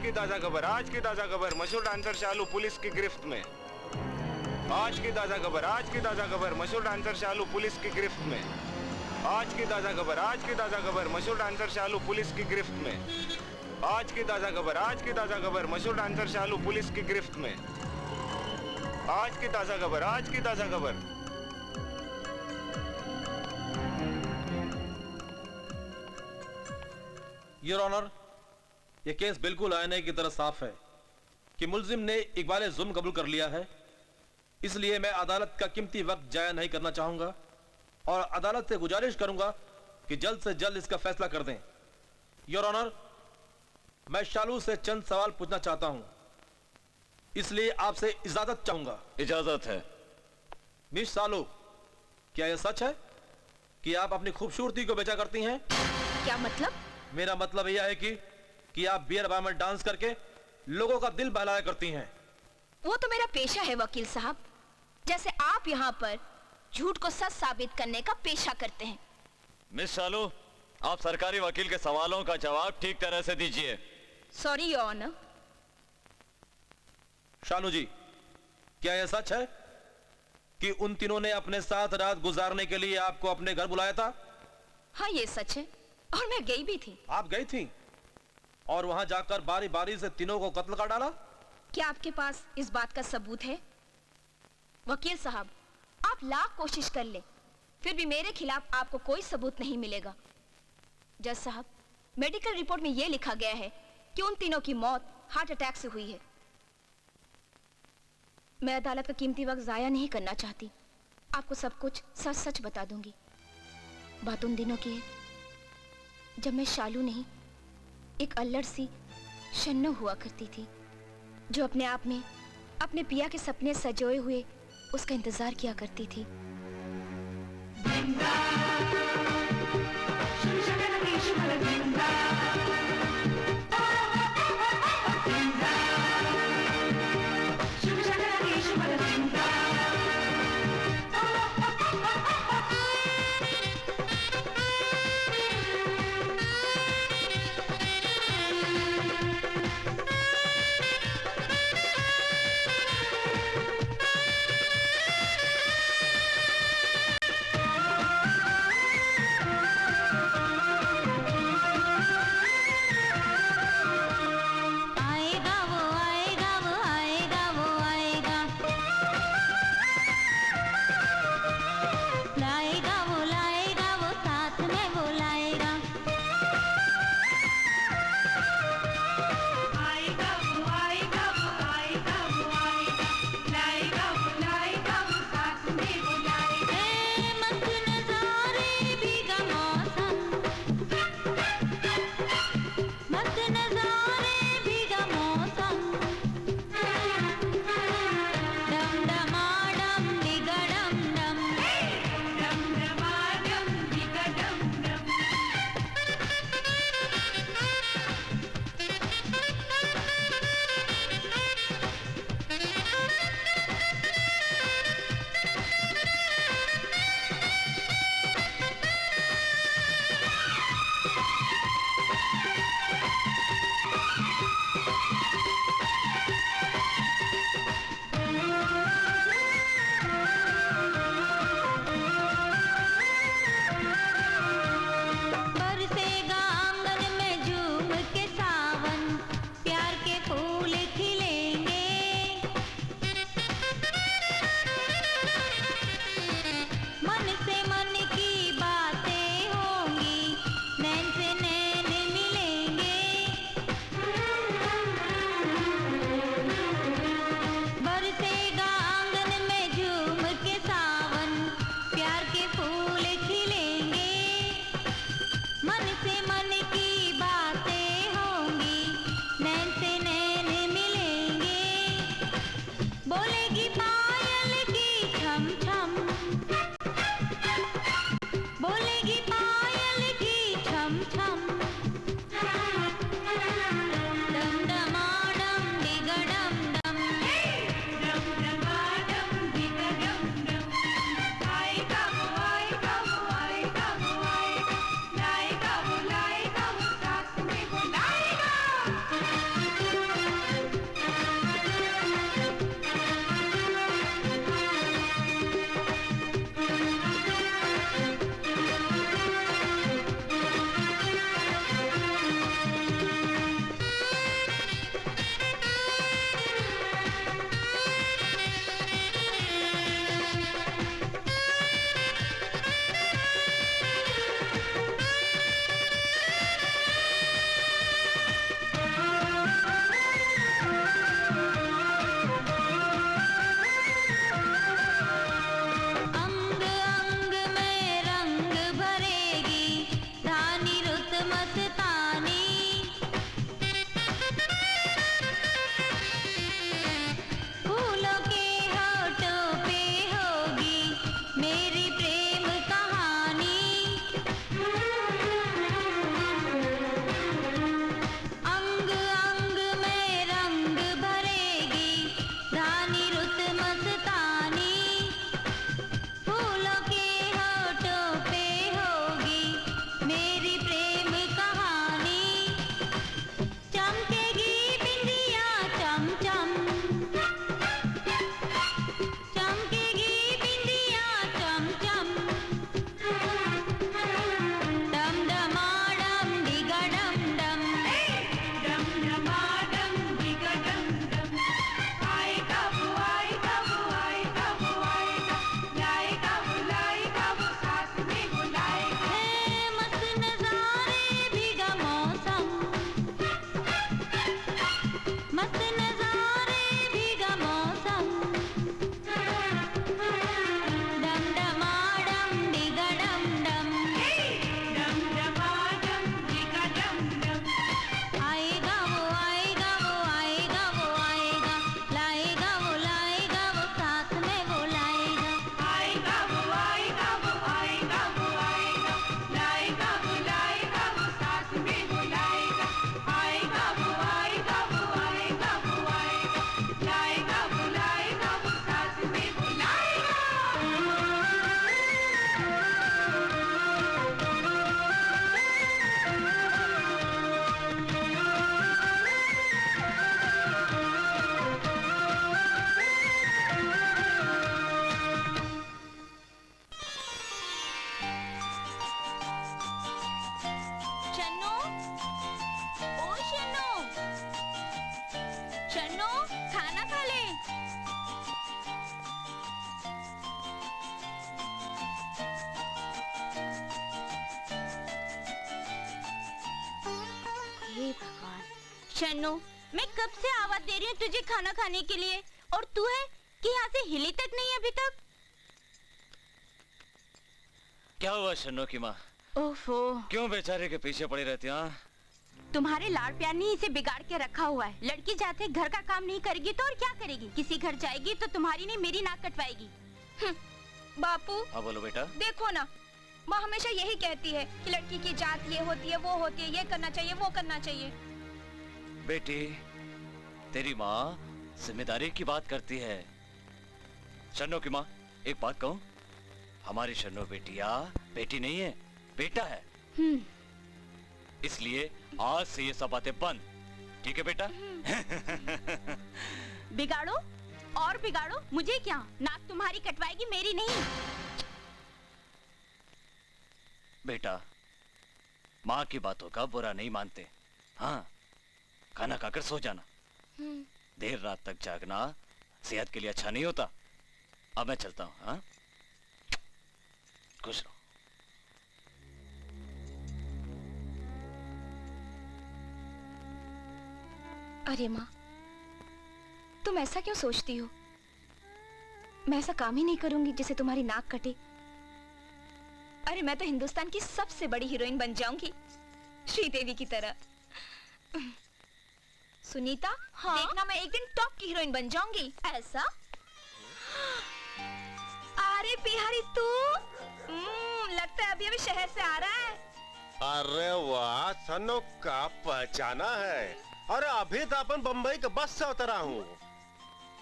की ताजा खबर, आज की ताजा खबर, मशहूर डांसर शालू पुलिस की गिरफ्त में। आज की ताजा खबर, आज की ताजा खबर, मशहूर डांसर शालू पुलिस की गिरफ्त में। आज की ताजा खबर, आज की ताजा खबर, मशहूर डांसर शालू पुलिस की गिरफ्त में। आज की ताजा खबर, आज की ताजा खबर, मशहूर डांसर शालू पुलिस की गिरफ्त में। आज की ताजा खबर, आज की ताजा खबर। योर ऑनर, यह केस बिल्कुल आईने की तरह साफ है कि मुल्जिम ने इकबाल जुल्म कबूल कर लिया है। इसलिए मैं अदालत का कीमती वक्त जाया नहीं करना चाहूंगा और अदालत से गुजारिश करूंगा कि जल्द से जल्द इसका फैसला कर दें। योर ऑनर, मैं शालू से चंद सवाल पूछना चाहता हूं, इसलिए आपसे इजाजत चाहूंगा। इजाजत है। मिस शालू, क्या यह सच है कि आप अपनी खूबसूरती को बेचा करती हैं? क्या मतलब? मेरा मतलब यह है कि आप बियर बार में डांस करके लोगों का दिल बहलाया करती हैं। वो तो मेरा पेशा है वकील साहब, जैसे आप यहाँ पर झूठ को सच साबित करने का पेशा करते हैं। मिस शालू, आप सरकारी वकील के सवालों का जवाब ठीक तरह से दीजिए। Sorry your honour. Shalu ji, क्या यह सच है कि उन तीनों ने अपने साथ रात गुजारने के लिए आपको अपने घर बुलाया था? हाँ, ये सच है और मैं गई भी थी। आप गई थी और वहां जाकर बारी बारी से तीनों को कत्ल कर डाला? क्या आपके पास इस बात का सबूत है? वकील साहब, आप लाख कोशिश कर ले, फिर भी मेरे खिलाफ आपको कोई सबूत नहीं मिलेगा। जज साहब, मेडिकल रिपोर्ट में यह लिखा गया है कि उन तीनों की मौत हार्ट अटैक से हुई है। मैं अदालत का कीमती वक्त जाया नहीं करना चाहती, आपको सब कुछ सच सच बता दूंगी। बात उन दिनों की है जब मैं शालू नहीं, एक अल्लड़ सी शन्नो हुआ करती थी, जो अपने आप में अपने पिया के सपने सजोए हुए उसका इंतजार किया करती थी। शन्नू, मैं कब से आवाज दे रही हूँ तुझे खाना खाने के लिए, और तू है कि यहाँ से हिली तक नहीं अभी तक। क्या हुआ शन्नो की माँ? ओफो, क्यों बेचारे के पीछे पड़ी रहती हैं? तुम्हारे लाड़ प्यार ने इसे बिगाड़ के रखा हुआ है। लड़की जाते घर का काम नहीं करेगी तो और क्या करेगी? किसी घर जाएगी तो तुम्हारी नहीं मेरी नाक कटवाएगी। बापू हाँ बोलो बेटा। देखो ना, माँ हमेशा यही कहती है कि लड़की की जात ये होती है, वो होती है, ये करना चाहिए, वो करना चाहिए। बेटी, तेरी माँ जिम्मेदारी की बात करती है। शन्नो की माँ, एक बात कहूँ, हमारी शन्नो बेटी नहीं है, बेटा है। इसलिए आज से ये सब बातें बंद, ठीक है बेटा? बिगाड़ो और बिगाड़ो, मुझे क्या, नाक तुम्हारी कटवाएगी मेरी नहीं। बेटा, माँ की बातों का बुरा नहीं मानते। हाँ, खाना खाकर सो जाना। देर रात तक जागना सेहत के लिए अच्छा नहीं होता। अब मैं चलता हूँ। हाँ, खुश रहो। अरे माँ, तुम ऐसा क्यों सोचती हो? मैं ऐसा काम ही नहीं करूंगी जिससे तुम्हारी नाक कटे। अरे मैं तो हिंदुस्तान की सबसे बड़ी हीरोइन बन जाऊंगी, श्रीदेवी की तरह। सुनीता, हाँ? देखना मैं एक दिन टॉप की हीरोइन बन जाऊंगी। ऐसा? अरे बिहारी तू, लगता है अभी अभी शहर से आ रहा है। अरे वाह, सन्नो का पहचाना है। अरे अभी तो अपन बम्बई के बस से उतरा हूँ।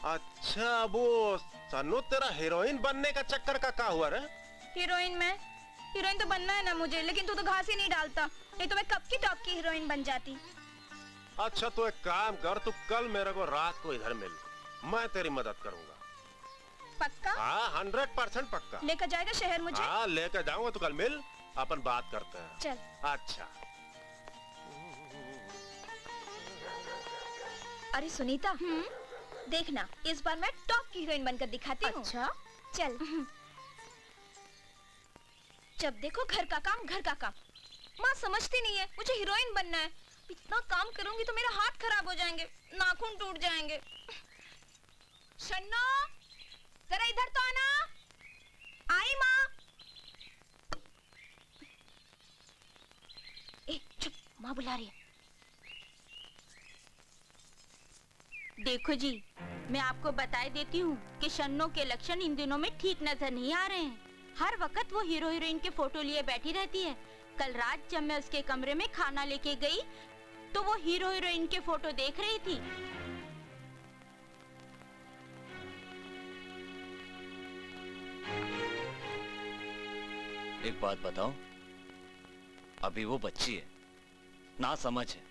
अच्छा, वो सन्नो तेरा हीरोइन बनने का चक्कर का क्या हुआ रे? हीरोइन तो बनना है ना मुझे, लेकिन तू तो घास ही नहीं डालता, नहीं तो मैं कब की टॉप की हीरोइन बन जाती। अच्छा तो एक काम कर, तू कल मेरे को रात को इधर मिल, मैं तेरी मदद करूंगा। पक्का? हाँ, 100% पक्का। लेकर जाएगा शहर मुझे? हाँ, लेकर जाऊंगा, तू कल मिल, अपन बात करते हैं। चल। अच्छा। अरे सुनीता, देखना इस बार मैं टॉप की हीरोइन बनकर दिखाती हूँ। अच्छा? चल। जब देखो घर का काम। माँ समझती नहीं है, मुझे हीरोइन बनना है। इतना काम करूंगी तो मेरे हाथ खराब हो जाएंगे, नाखून टूट जाएंगे। शन्नो, जरा इधर तो आना। आई माँ। ए, चुप, माँ बुला रही है। देखो जी, मैं आपको बताए देती हूँ कि शन्नो के लक्षण इन दिनों में ठीक नजर नहीं आ रहे हैं। हर वक्त वो हीरो हीरोइन के फोटो लिए बैठी रहती है। कल रात जब मैं उसके कमरे में खाना लेके गई तो वो हीरो हीरोइन के फोटो देख रही थी। एक बात बताऊं, अभी वो बच्ची है, ना समझ है।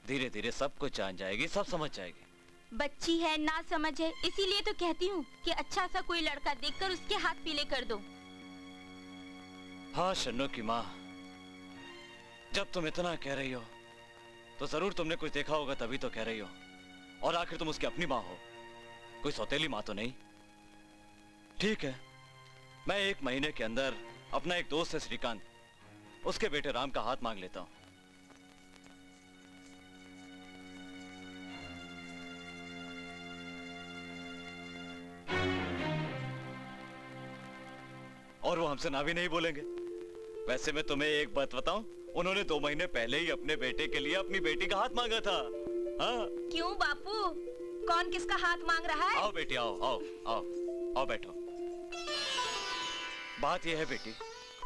धीरे धीरे सब कुछ जान जाएगी, सब समझ जाएगी। बच्ची है, ना समझ है, इसीलिए तो कहती हूँ कि अच्छा सा कोई लड़का देखकर उसके हाथ पीले कर दो। हाँ शन्नो की माँ, जब तुम इतना कह रही हो तो जरूर तुमने कुछ देखा होगा, तभी तो कह रही हो। और आखिर तुम उसकी अपनी माँ हो, कोई सौतेली माँ तो नहीं। ठीक है, मैं 1 महीने के अंदर अपना एक दोस्त है श्रीकांत, उसके बेटे राम का हाथ मांग लेता हूँ। और वो हमसे ना भी नहीं बोलेंगे। वैसे मैं तुम्हें एक बात बताऊं, उन्होंने 2 महीने पहले ही अपने बेटे के लिए अपनी बेटी का हाथ मांगा था। हाँ? क्यों बापू, कौन किसका हाथ मांग रहा है? आओ बेटी, आओ आओ आओ आओ, बैठो। बात यह है बेटी,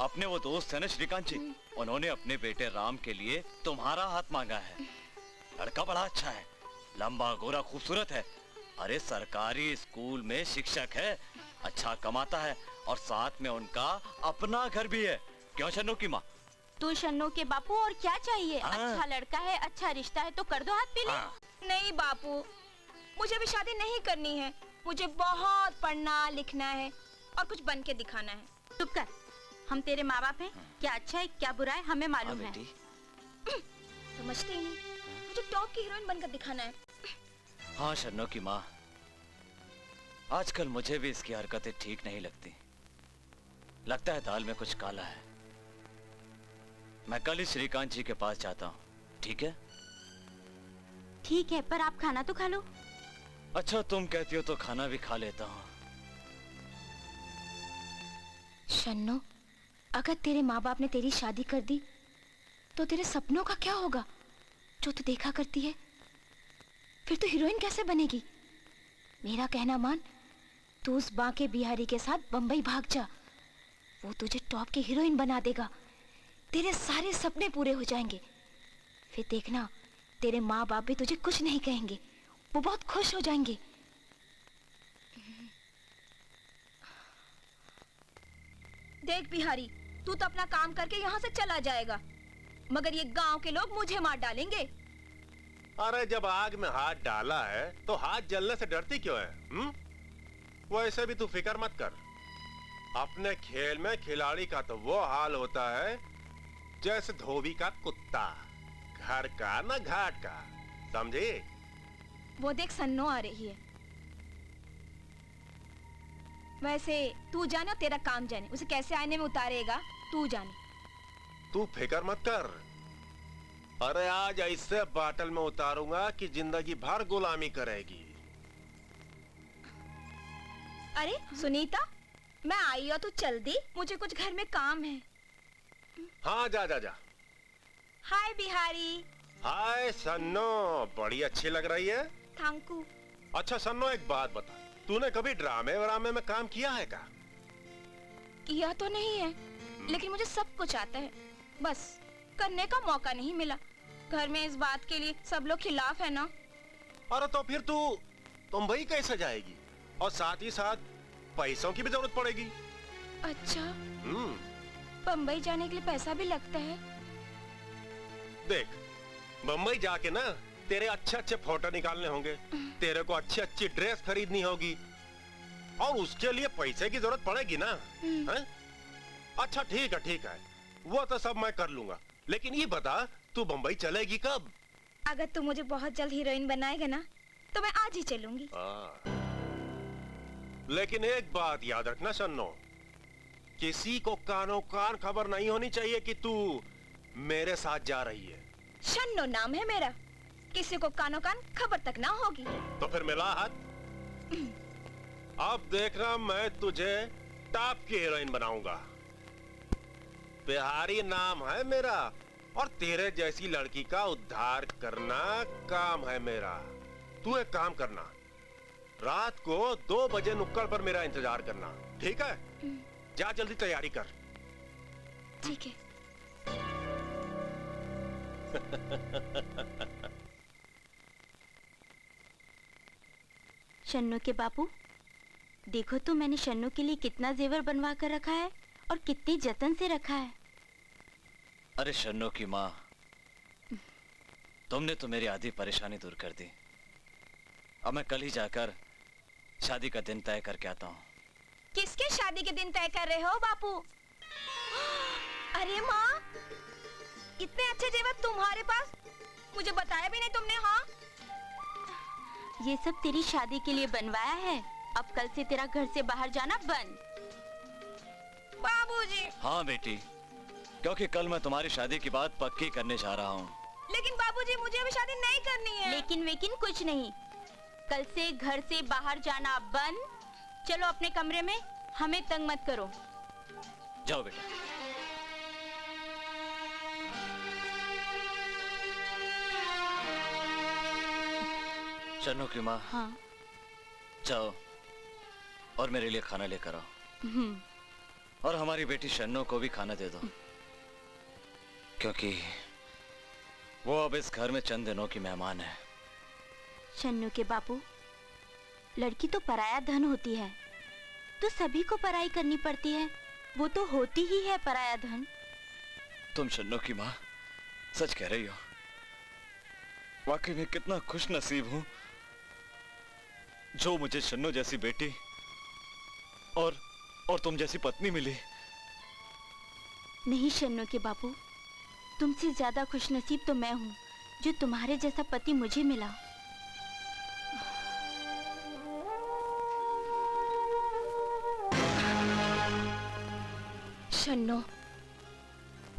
अपने वो दोस्त है ना श्रीकांत जी, उन्होंने अपने बेटे राम के लिए तुम्हारा हाथ मांगा है। लड़का बड़ा अच्छा है, लंबा गोरा खूबसूरत है। अरे सरकारी स्कूल में शिक्षक है, अच्छा कमाता है, और साथ में उनका अपना घर भी है। क्यों शन्नो की माँ? तू शन्नो के बापू, और क्या चाहिए? अच्छा लड़का है, अच्छा रिश्ता है, तो कर दो हाथ पीले। नहीं बापू, मुझे भी शादी नहीं करनी है। मुझे बहुत पढ़ना लिखना है और कुछ बन के दिखाना है। चुप कर, हम तेरे माँ बाप हैं, क्या अच्छा है क्या बुरा है हमें मालूम है। समझते ही नहीं, मुझे टॉप की हीरोइन बनकर दिखाना है। हाँ शन्नो की माँ, आजकल मुझे भी इसकी हरकतें ठीक नहीं लगती। लगता है दाल में कुछ काला है। मैं कल ही श्रीकांत जी के पास जाता हूँ, ठीक है? ठीक है, पर आप खाना तो खा लो। अच्छा तुम कहती हो तो खाना भी खा लेता हूँ। शन्नो, अगर तेरे माँ बाप ने तेरी शादी कर दी तो तेरे सपनों का क्या होगा जो तू देखा करती है? फिर तू हीरोइन कैसे बनेगी? मेरा कहना मान, तू उस बांके बिहारी के साथ बंबई भाग जा। वो तुझे टॉप की हीरोइन बना देगा। तेरे सारे सपने पूरे हो जाएंगे। फिर देखना, तेरे माँ बाप भी तुझे कुछ नहीं कहेंगे। वो बहुत खुश हो जाएंगे। देख बिहारी, तू तो अपना काम करके यहाँ से चला जाएगा, मगर ये गांव के लोग मुझे मार डालेंगे। अरे जब आग में हाथ डाला है तो हाथ जलने से डरती क्यों है? वैसे भी तू फिक्र मत कर। अपने खेल में खिलाड़ी का तो वो हाल होता है जैसे धोबी का कुत्ता, घर का न घाट का, समझी? वो देख सन्नो आ रही है। वैसे तू जाने और तेरा काम जाने, उसे कैसे आईने में उतारेगा तू जाने। तू फिक्र मत कर। अरे आज ऐसे बाटल में उतारूंगा कि जिंदगी भर गुलामी करेगी। अरे सुनीता, मैं आई और तू चल दी? मुझे कुछ घर में काम है। हाँ जा जा जा। हाय बिहारी। हाय सन्नो, बड़ी अच्छी लग रही है। Thank you. अच्छा सन्नो, एक बात बता, तूने कभी ड्रामे वरामे में काम किया है क्या? किया तो नहीं है, लेकिन मुझे सब कुछ आता है, बस करने का मौका नहीं मिला। घर में इस बात के लिए सब लोग खिलाफ है ना। अरे तो फिर तू मुंबई कैसे जाएगी? और साथ ही साथ पैसों की भी जरूरत पड़ेगी। अच्छा, बम्बई जाने के लिए पैसा भी लगता है? देख, मुंबई जाके ना तेरे अच्छे अच्छे फोटो निकालने होंगे, तेरे को अच्छी अच्छी ड्रेस खरीदनी होगी, और उसके लिए पैसे की जरूरत पड़ेगी ना। हैं? अच्छा ठीक है, वो तो सब मैं कर लूंगा, लेकिन ये बता तू मुंबई चलेगी कब? अगर तू मुझे बहुत जल्द हीरोइन बनाएगा ना तो मैं आज ही चलूंगी। लेकिन एक बात याद रखना सन्नो, किसी को कानो कान खबर नहीं होनी चाहिए कि तू मेरे साथ जा रही है। शन्नो नाम है मेरा, किसी को कानो कान खबर तक ना होगी। तो फिर मिला हाथ। अब देखना, मैं तुझे टॉप की हीरोइन बनाऊंगा। बिहारी नाम है मेरा, और तेरे जैसी लड़की का उद्धार करना काम है मेरा। तू एक काम करना, रात को 2 बजे नुक्कड़ पर मेरा इंतजार करना, ठीक है? जा जल्दी तैयारी कर। ठीक है। शन्नू के बापू, देखो तो मैंने शन्नू के लिए कितना जेवर बनवा कर रखा है और कितने जतन से रखा है। अरे शन्नू की माँ, तुमने तो मेरी आधी परेशानी दूर कर दी। अब मैं कल ही जाकर शादी का दिन तय करके आता हूँ। किसके शादी के दिन तय कर रहे हो बापू? अरे माँ, इतने अच्छे जेवर तुम्हारे पास, मुझे बताया भी नहीं तुमने। हाँ, ये सब तेरी शादी के लिए बनवाया है। अब कल से तेरा घर से बाहर जाना बंद। बाबूजी। हाँ बेटी, क्योंकि कल मैं तुम्हारी शादी की बात पक्की करने जा रहा हूँ। लेकिन बाबूजी, मुझे अभी शादी नहीं करनी है। लेकिन कुछ नहीं, कल से घर से बाहर जाना बंद। चलो अपने कमरे में, हमें तंग मत करो। जाओ बेटा। शन्नू की माँ, हाँ। जाओ और मेरे लिए खाना लेकर आओ, और हमारी बेटी शन्नू को भी खाना दे दो, क्योंकि वो अब इस घर में चंद दिनों की मेहमान है। शन्नू के बापू, लड़की तो पराया धन होती है, तो सभी को पराई करनी पड़ती है। वो तो होती ही है पराया धन। तुम शन्नू की माँ सच कह रही हो। वाकई में कितना खुश नसीब हूं जो मुझे शन्नू जैसी बेटी और तुम जैसी पत्नी मिली। नहीं शन्नू के बापू, तुमसे ज्यादा खुशनसीब तो मैं हूँ जो तुम्हारे जैसा पति मुझे मिला। शन्नो,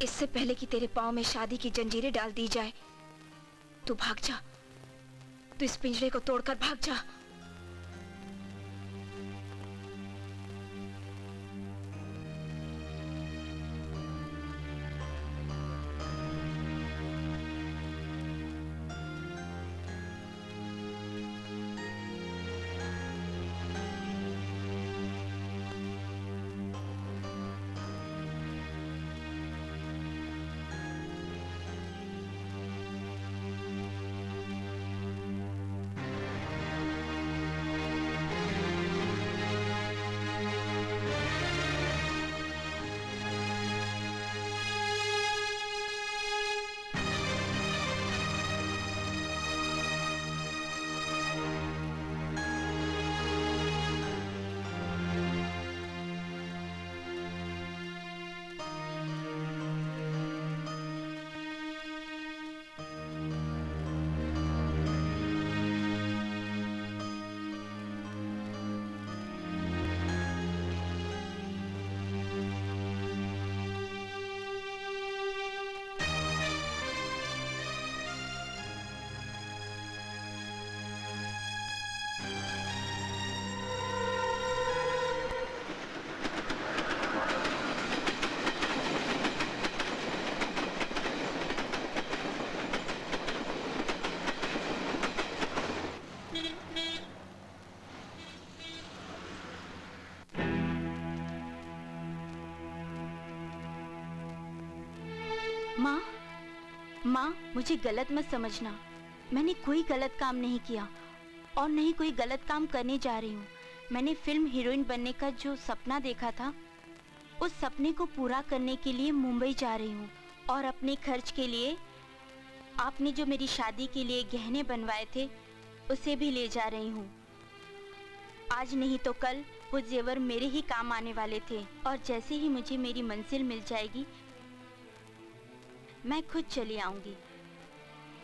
इससे पहले कि तेरे पाँव में शादी की जंजीरें डाल दी जाए, तू भाग जा। तू इस पिंजरे को तोड़कर भाग जा। माँ, माँ, मुझे गलत मत समझना। मैंने कोई गलत काम नहीं किया और नहीं कोई गलत काम करने जा रही हूँ। मैंने फिल्म हीरोइन बनने का जो सपना देखा था, उस सपने को पूरा करने के लिए मुंबई जा रही हूँ और अपने खर्च के लिए आपने जो मेरी शादी के लिए गहने बनवाए थे, उसे भी ले जा रही हूँ। आज नहीं तो कल वो जेवर मेरे ही काम आने वाले थे और जैसे ही मुझे मेरी मंजिल मिल जाएगी, मैं खुद चली आऊंगी।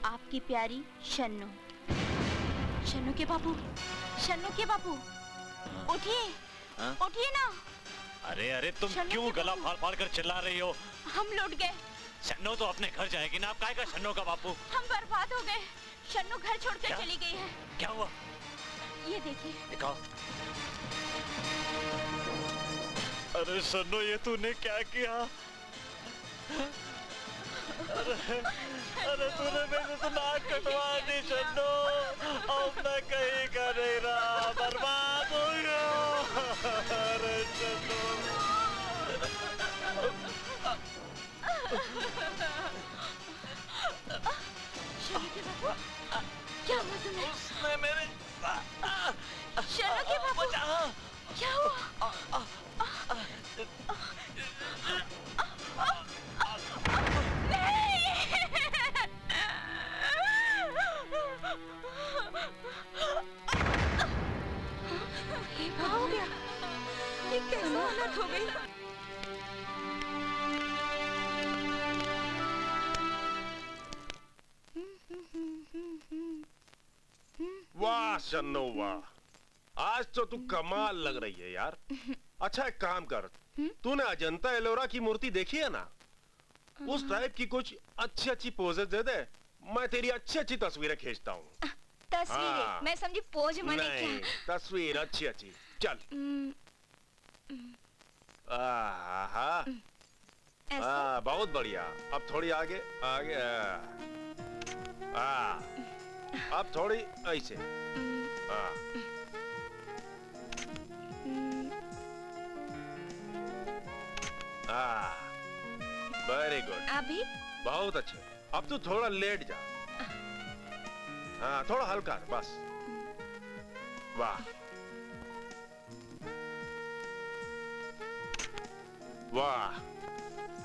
आपकी प्यारी शन्नू। शन्नू के बाबू, शन्नू के बाबू, उठिए, उठिए ना। अरे अरे, तुम शन्नू क्यों के गला बाबू। फाड़ फाड़ कर चिल्ला रही हो? हम लौट गए। शन्नो तो अपने घर जाएगी ना, आप काहे का शन्नो का बापू? हम बर्बाद हो गए। शन्नू घर छोड़कर क्या? चली गई है। क्या हुआ? ये देखिए। दिखाओ। अरे शन्नो, ये तूने क्या किया? अरे तूने मेरे से नाक कटवा दी शन्नो। अब मैं कहीं का नहीं रहा, बर्बाद हो गया। अरे शन्नो। शन्नू के बाबू, क्या हुआ तुम्हें? उसने मेरे शन्नू के बाबू, क्या हुआ? ये क्या हो गया? ये कैसे हालत हो गई? वाह शन्नो वाह, आज तो तू कमाल लग रही है यार। अच्छा एक काम कर, तूने अजंता एलोरा की मूर्ति देखी है ना? उस टाइप की कुछ अच्छी अच्छी पोजेस दे दे, मैं तेरी अच्छी अच्छी तस्वीरें खींचता हूँ। तस्वीरें? हाँ। मैं समझी पोज माने नहीं, क्या? तस्वीर अच्छी अच्छी। चल। आहा, ऐसा? बहुत बढ़िया। अब थोड़ी आगे आगे। अब थोड़ी ऐसे। Very good. अभी? बहुत अच्छे। अब तू थोड़ा लेट जा। हाँ, थोड़ा हल्का बस। वाह वाह,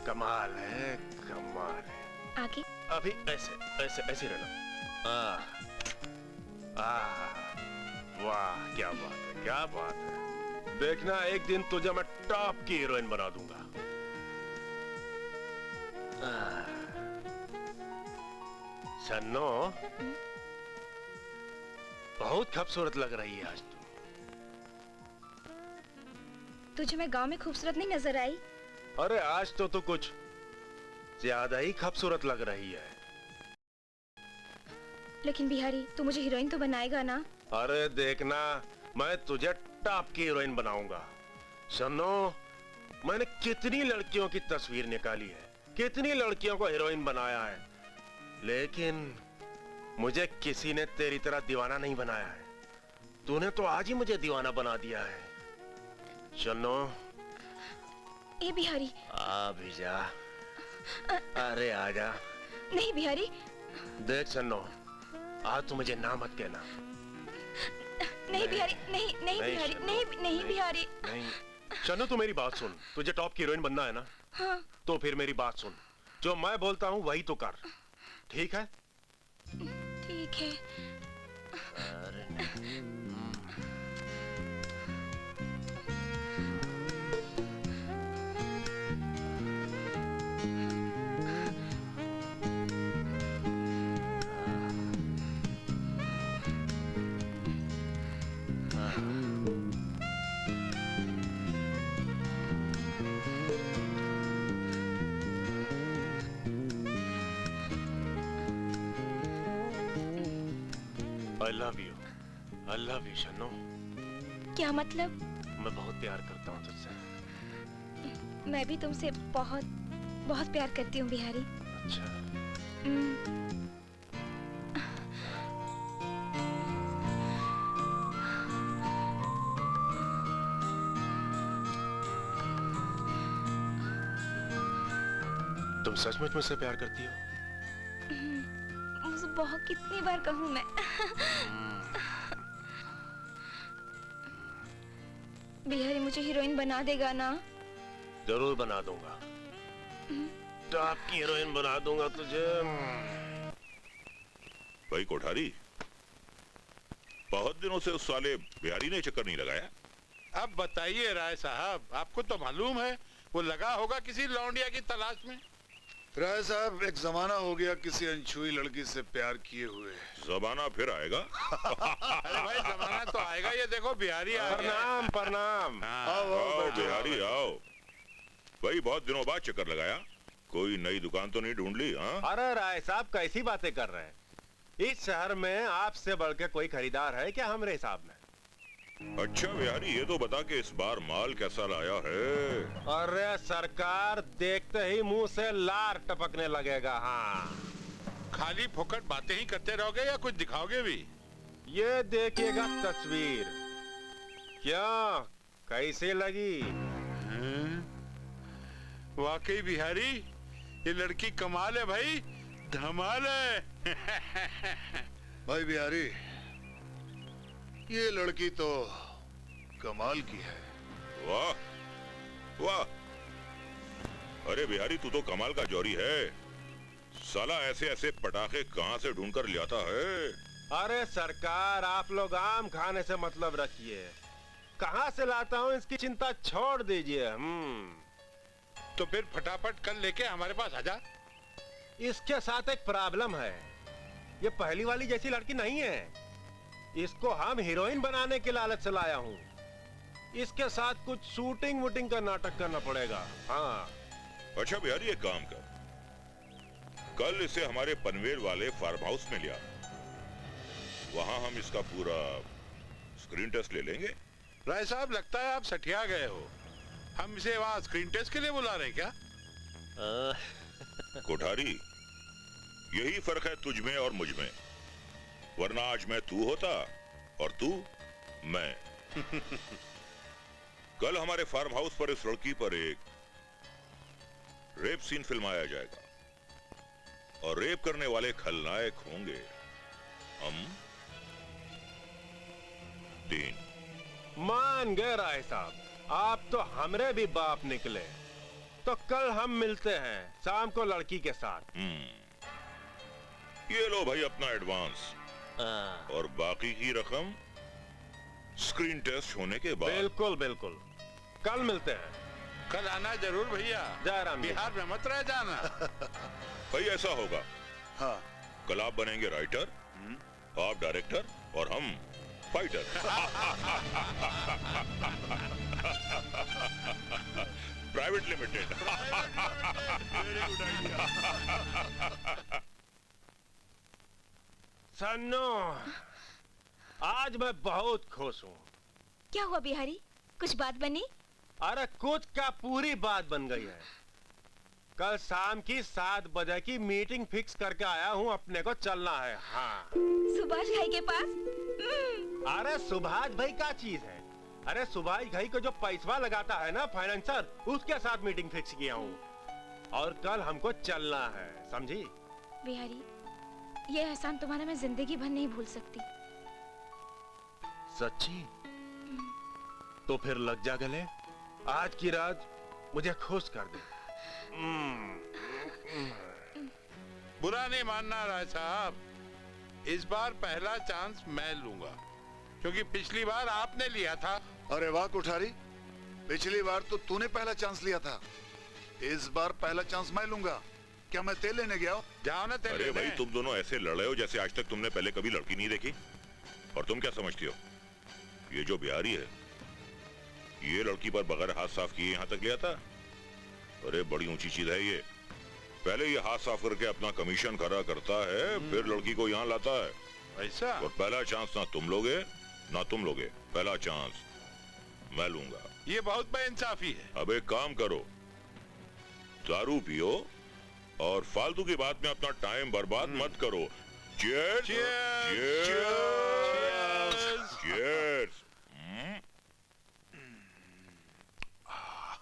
कमाल है, कमाल है। आगे? अभी ऐसे ऐसे ऐसे रहना। वाह, क्या बात है, क्या बात है। देखना एक दिन तुझे मैं टॉप की हीरोइन बना दूंगा। शन्नो, बहुत खूबसूरत लग रही है आज तू। तुझे मैं गांव में खूबसूरत नहीं नजर आई? अरे आज तो तू कुछ ज्यादा ही खूबसूरत लग रही है। लेकिन बिहारी, तू मुझे हीरोइन तो बनाएगा ना? अरे देखना, मैं तुझे टॉप की हीरोइन बनाऊंगा। सुनो, मैंने कितनी लड़कियों की तस्वीर निकाली है, कितनी लड़कियों को हीरोइन बनाया है, लेकिन मुझे किसी ने तेरी तरह दीवाना नहीं बनाया है। तूने तो आज ही मुझे दीवाना बना दिया है। सुनो, ए बिहारी। आ भी जा। अरे आजा। नहीं बिहारी। देख सन्नो, आज तू मुझे ना मत कहना। नहीं बिहारी, नहीं नहीं बिहारी, नहीं नहीं बिहारी। नहीं सन्नो, तू मेरी बात सुन। तुझे टॉप की हीरोइन बनना है ना? हाँ। तो फिर मेरी बात सुन, जो मैं बोलता हूँ वही तो कर, ठीक है? ठीक है। I love you शन्नो। क्या मतलब? मैं बहुत प्यार करता हूँ तुझसे। मैं भी तुमसे बहुत बहुत प्यार करती हूँ बिहारी। अच्छा। तुम सचमुच मुझसे प्यार करती हो? मुझे बहुत, कितनी बार कहूँ मैं? बिहारी, मुझे हीरोइन बना देगा ना? जरूर बना दूंगा, टॉप की हीरोइन बना दूंगा तुझे। भाई कोठारी, बहुत दिनों से उस साले बिहारी ने चक्कर नहीं लगाया। अब बताइए राय साहब, आपको तो मालूम है वो लगा होगा किसी लौंडिया की तलाश में। राय साहब, एक जमाना हो गया किसी अनछुई लड़की से प्यार किए हुए। जमाना फिर आएगा। अरे भाई, जमाना तो आएगा। ये देखो बिहारी आ गया। प्रणाम प्रणाम। आओ बिहारी आओ। भाई बहुत दिनों बाद चक्कर लगाया, कोई नई दुकान तो नहीं ढूंढ ली? हाँ? अरे राय साहब, कैसी बातें कर रहे हैं? इस शहर में आपसे बढ़ के कोई खरीदार है क्या हमरे हिसाब में? अच्छा बिहारी, ये तो बता कि इस बार माल कैसा लाया है? अरे सरकार, देखते ही मुंह से लार टपकने लगेगा। हाँ, खाली फोकट बातें ही करते रहोगे या कुछ दिखाओगे भी? ये देखिएगा तस्वीर, क्या कैसे लगी? वाकई बिहारी, ये लड़की कमाल है भाई, धमाल है। भाई बिहारी, ये लड़की तो कमाल की है। वाह वाह। अरे बिहारी, तू तो कमाल का जौहरी है। साला ऐसे ऐसे पटाखे कहाँ से ढूंढ कर लाता है? अरे सरकार, आप लोग आम खाने से मतलब रखिए, कहाँ से लाता हूँ इसकी चिंता छोड़ दीजिए। तो फिर फटाफट कल लेके हमारे पास आजा। इसके साथ एक प्रॉब्लम है, ये पहली वाली जैसी लड़की नहीं है। इसको हम हीरोइन बनाने के लालच से लाया हूँ। इसके साथ कुछ शूटिंग वूटिंग का नाटक करना पड़ेगा। हाँ। अच्छा बिहारी, एक काम कर, कल इसे हमारे पनवेल वाले फार्म हाउस में लिया, वहां हम इसका पूरा स्क्रीन टेस्ट ले लेंगे। राय साहब, लगता है आप सठिया गए हो। हम इसे वहाँ स्क्रीन टेस्ट के लिए बुला रहे हैं क्या? कोठारी, यही फर्क है तुझ में और मुझ में, वरना आज मैं तू होता और तू मैं। कल हमारे फार्म हाउस पर इस लड़की पर एक रेप सीन फिल्माया जाएगा और रेप करने वाले खलनायक होंगे हम तीन। मान गए राय साहब, आप तो हमरे भी बाप निकले। तो कल हम मिलते हैं शाम को लड़की के साथ। ये लो भाई अपना एडवांस, और बाकी की रकम स्क्रीन टेस्ट होने के बाद। बिल्कुल बिल्कुल, कल मिलते हैं। कल आना जरूर भैया। जय राम जी। बिहार में मत रह जाना। भाई ऐसा होगा, हाँ। कल आप बनेंगे राइटर, आप डायरेक्टर और हम फाइटर। Private limited. सन्नो, आज मैं बहुत खुश हूँ। क्या हुआ बिहारी, कुछ बात बनी? अरे कुछ का पूरी बात बन गई है। कल शाम की 7 बजे की मीटिंग फिक्स करके आया हूँ, अपने को चलना है। हाँ, सुभाष भाई के पास? अरे सुभाष भाई का चीज है? अरे सुभाष भाई को जो पैसा लगाता है ना फाइनेंसर, उसके साथ मीटिंग फिक्स किया हूँ और कल हमको चलना है, समझी? बिहारी, ये एहसान तुम्हारा मैं जिंदगी भर नहीं भूल सकती। सच्ची? तो फिर लग जा गले, आज की रात मुझे खुश कर दे। बुरा नहीं मानना राय साहब, इस बार पहला चांस मैं लूंगा, क्योंकि पिछली बार आपने लिया था। अरे वाह कोठारी, पिछली बार तो तूने पहला चांस लिया था, इस बार पहला चांस मैं लूंगा। क्या मैं तेल लेने गया हूँ? जाओ ना तेल अरे लेने। भाई, तुम दोनों ऐसे लड़ रहे हो जैसे आज तक तुमने पहले कभी लड़की नहीं देखी। और तुम क्या समझती हो, ये जो बिहारी है, ये लड़की पर बगैर हाथ साफ किए यहाँ तक गया था? अरे बड़ी ऊंची चीज है ये। पहले ये हाथ साफ करके अपना कमीशन खड़ा करता है, फिर लड़की को यहाँ लाता है। ऐसा? और पहला चांस ना तुम लोगे ना तुम लोगे, पहला चांस मैं लूंगा। ये बहुत बेइंसाफी है। अब एक काम करो, दारू पियो और फालतू की बात में अपना टाइम बर्बाद मत करो। चीयर्स! Cheers! चीयर्स! चीयर्स!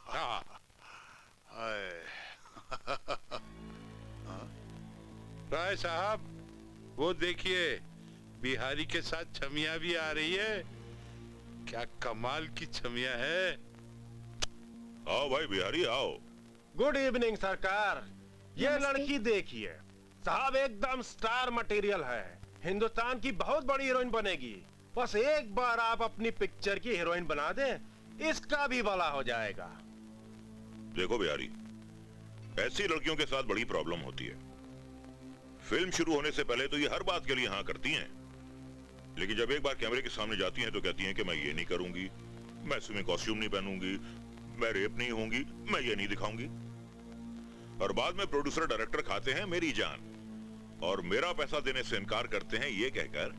हाँ। हाय, राय साहब, वो देखिए, बिहारी के साथ छमिया भी आ रही है। क्या कमाल की छमिया है। आओ भाई बिहारी, आओ। गुड इवनिंग सरकार। ये नमस्ते। लड़की देखिए साहब, एकदम स्टार मटेरियल है, हिंदुस्तान की बहुत बड़ी हीरोइन बनेगी। बस एक बार आप अपनी पिक्चर की हीरोइन बना दें, इसका भी भला हो जाएगा। देखो बिहारी, ऐसी लड़कियों के साथ बड़ी प्रॉब्लम होती है। फिल्म शुरू होने से पहले तो ये हर बात के लिए हाँ करती हैं, लेकिन जब एक बार कैमरे के सामने जाती हैं तो कहती हैं कि मैं ये नहीं करूंगी, मैं स्विमिंग कॉस्ट्यूम नहीं पहनूंगी, मैं रेप नहीं होंगी, मैं ये नहीं दिखाऊंगी। और बाद में प्रोड्यूसर डायरेक्टर खाते हैं मेरी जान और मेरा पैसा देने से इनकार करते हैं ये कहकर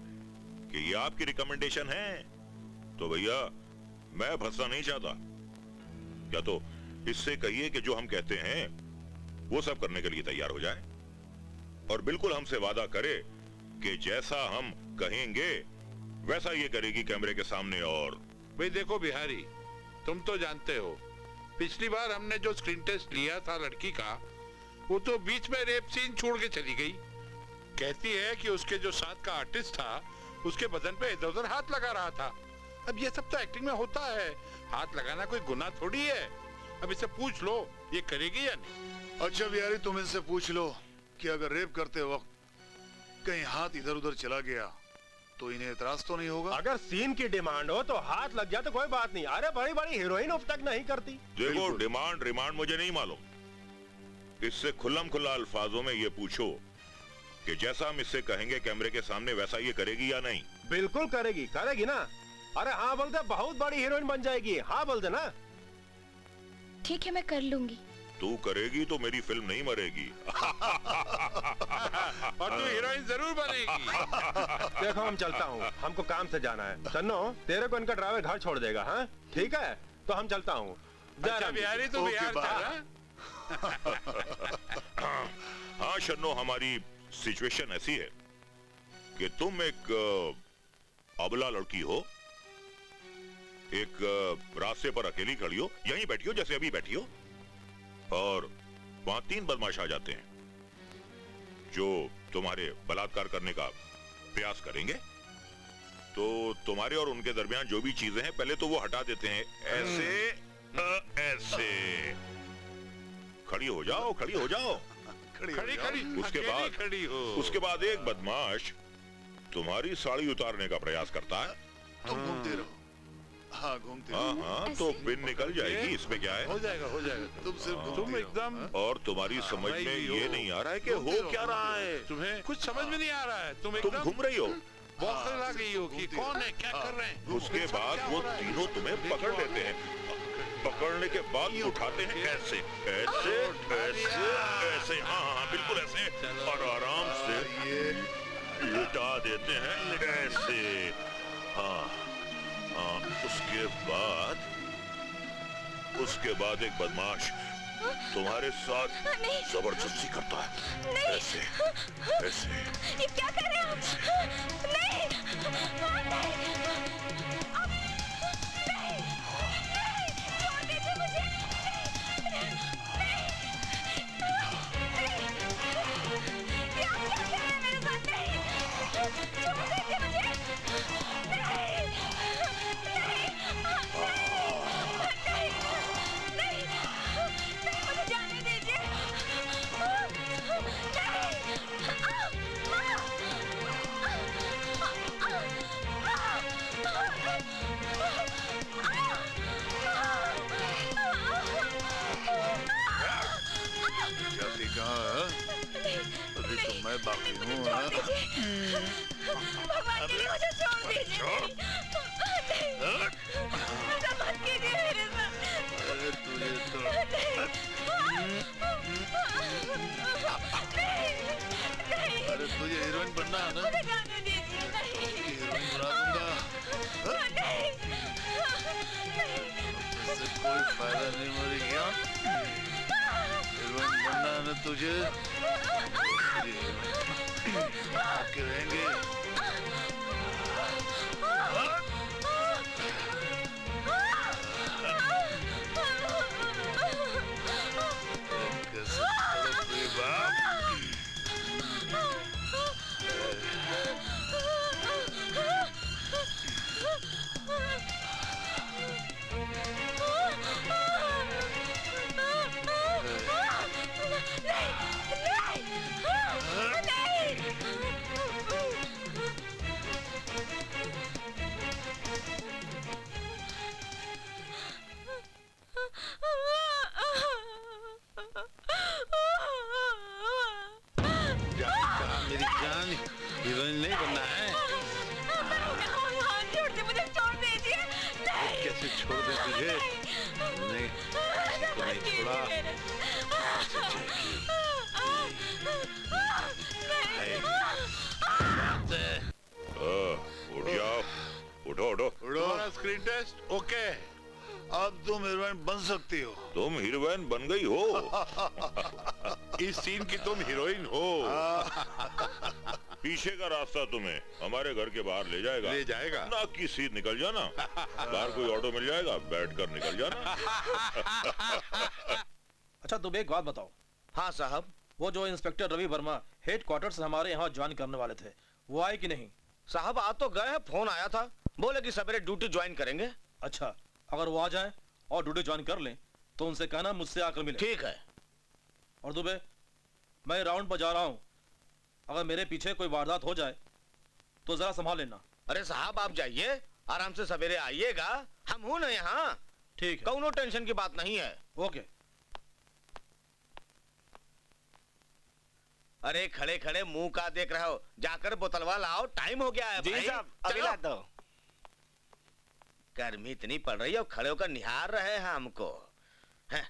कि ये आपकी रिकमेंडेशन है। तो भैया, मैं फंसना नहीं चाहता। क्या तो इससे कहिए कि जो हम कहते हैं वो सब करने के लिए तैयार हो जाए और बिल्कुल हमसे वादा करे कि जैसा हम कहेंगे वैसा ये करेगी कैमरे के सामने। और भाई देखो बिहारी, तुम तो जानते हो, पिछली बार हमने जो स्क्रीन टेस्ट लिया था लड़की का, वो तो बीच में रेप सीन छोड़ के चली गई। कहती है कि उसके जो साथ का आर्टिस्ट था, उसके बदन पे इधर उधर हाथ लगा रहा था। अब ये सब तो एक्टिंग में होता है, हाथ लगाना कोई गुनाह थोड़ी है। अब इसे पूछ लो, ये करेगी या नहीं। अच्छा बिहारी, तुम इनसे पूछ लो कि अगर रेप करते वक्त कहीं हाथ इधर उधर चला गया तो इन्हें एतराज तो नहीं होगा? अगर सीन की डिमांड हो तो हाथ लग जाए तो कोई बात नहीं। अरे बड़ी बड़ी हीरोइन अब तक नहीं करती। देखो, बिल्कुल। डिमांड रिमांड मुझे नहीं मालूम, इससे खुल्लम खुल्ला अल्फाजों में ये पूछो कि जैसा हम इससे कहेंगे कैमरे के सामने वैसा ये करेगी या नहीं। बिल्कुल करेगी, करेगी ना। अरे हाँ बोल दे, बहुत बड़ी हीरोइन बन जाएगी। हाँ बोल दे ना। ठीक है, मैं कर लूंगी। तू करेगी तो मेरी फिल्म नहीं मरेगी। और तू हीरोइन जरूर बनेगी। देखो हम चलता हूँ, हमको काम से जाना है। सन्नो, तेरे को इनका ड्राइवर घर छोड़ देगा। हाँ ठीक है, तो हम चलता हूँ। अच्छा बिहारी, तू ओके, बिहार बाय। चल। हाँ शन्नो, हमारी सिचुएशन ऐसी है कि तुम एक अबला लड़की हो, एक रास्ते पर अकेली खड़ी हो, यहीं बैठी हो जैसे अभी बैठी हो, और वहां 3 बदमाश आ जाते हैं जो तुम्हारे बलात्कार करने का प्रयास करेंगे। तो तुम्हारे और उनके दरमियान जो भी चीजें हैं पहले तो वो हटा देते हैं, ऐसे ऐसे। खड़ी हो जाओ, खड़ी हो जाओ। खड़ी हो खड़ी जाओ। खड़ी उसके बाद उसके बाद एक बदमाश तुम्हारी साड़ी उतारने का प्रयास करता है। तुम घूमते रहो। हाँ घूमते हाँ रहो। हाँ, तो पिन निकल जाएगी, इसमें क्या है। हो जाएगा, हो जाएगा। तुम सिर्फ घूमते तुम रहो। एकदम और तुम्हारी समझ भाई में भी ये हो। नहीं आ रहा है कि घूमते हो रहो, क्या रहा है। तुम्हें कुछ समझ में नहीं आ रहा है। तुम तुम एकदम घूम रही हो, बौखने लग गई हो कि घूमती कौन है, क्या कर रहे हैं। उसके सब बाद क्या वो हो रहा है? तीनों तुम्हें देखो पकड़ आगे। लेते हैं। पकड़ने के बाद उठाते हैं ऐसे ऐसे ऐसे ऐसे। हाँ हाँ बिल्कुल ऐसे। चलो। और आराम से ये लिटा देते हैं ऐसे। हाँ हाँ, उसके बाद एक बदमाश तुम्हारे साथ जबरदस्ती करता है। ऐसे ऐसे। ये क्या कर रहे हो आप? नहीं, नहीं, छोड़ दीजिए मुझे। नहीं, ये आप क्या कर रहे हैं मेरे साथ? नहीं, छोड़ दीजिए मुझे। नहीं, नहीं, मुझे जाने दीजिए। जल्दी कहाँ है? अभी तो मैं बाकी हूँ। भगवान के लिए मुझे छोड़ दीजिए। ऐसा मत कीजिए मेरे साथ। अरे तुझे तो अरे तुझे हीरोइन बनना है ना? मुझे जाने दीजिए। हीरोइन बना दूंगा। इससे कोई फायदा नहीं मेरी ज्ञान। हीरोइन बनना है ना तुझे? आके रहेंगे। कैसे तड़प रही बाप। मेरी जान, हीरोइन नहीं बनना है। हाथ जोड़ दे, मुझे छोड़ दीजिए। कैसे छोड़ दे तुझे? नहीं, तो नहीं छोड़ा। उठ जाओ, उठो उठो। तुम्हारा स्क्रीन टेस्ट ओके। अब तुम हीरोइन बन सकती हो। तुम हीरोइन बन गई हो। इस सीन की तुम हीरोइन हो। पीछे का रास्ता तुम्हें हमारे घर के बाहर ले जाएगा। ले जाएगा। नाक की सीध निकल जाना। बाहर कोई ऑटो मिल जाएगा, बैठकर निकल जाना। अच्छा तुम एक बात बताओ। हाँ साहब। वो जो inspector Ravi Verma headquarter से हमारे यहाँ ज्वाइन करने वाले थे, वो आए कि नहीं? साहब आ तो गए हैं, फोन आया था, बोले कि सवेरे ड्यूटी ज्वाइन करेंगे। अच्छा, अगर वो आ जाएं और ड्यूटी ज्वाइन कर लें तो उनसे कहना मुझसे आकर मिले। ठीक है। और दुबे, मैं राउंड पर जा रहा हूँ, अगर मेरे पीछे कोई वारदात हो जाए तो जरा संभाल लेना। अरे साहब आप जाइए, आराम से सवेरे आइएगा, हम हूं ना यहाँ। ठीक है, कौनो टेंशन की बात नहीं है। ओके। अरे खड़े खड़े मुंह का देख रहे हो, जाकर बोतलवा लाओ, टाइम हो गया है। जी भाई साहब, अभी चलो। ला दो। गर्मी इतनी पड़ रही है और खड़े होकर निहार रहे हैं हमको। हैं?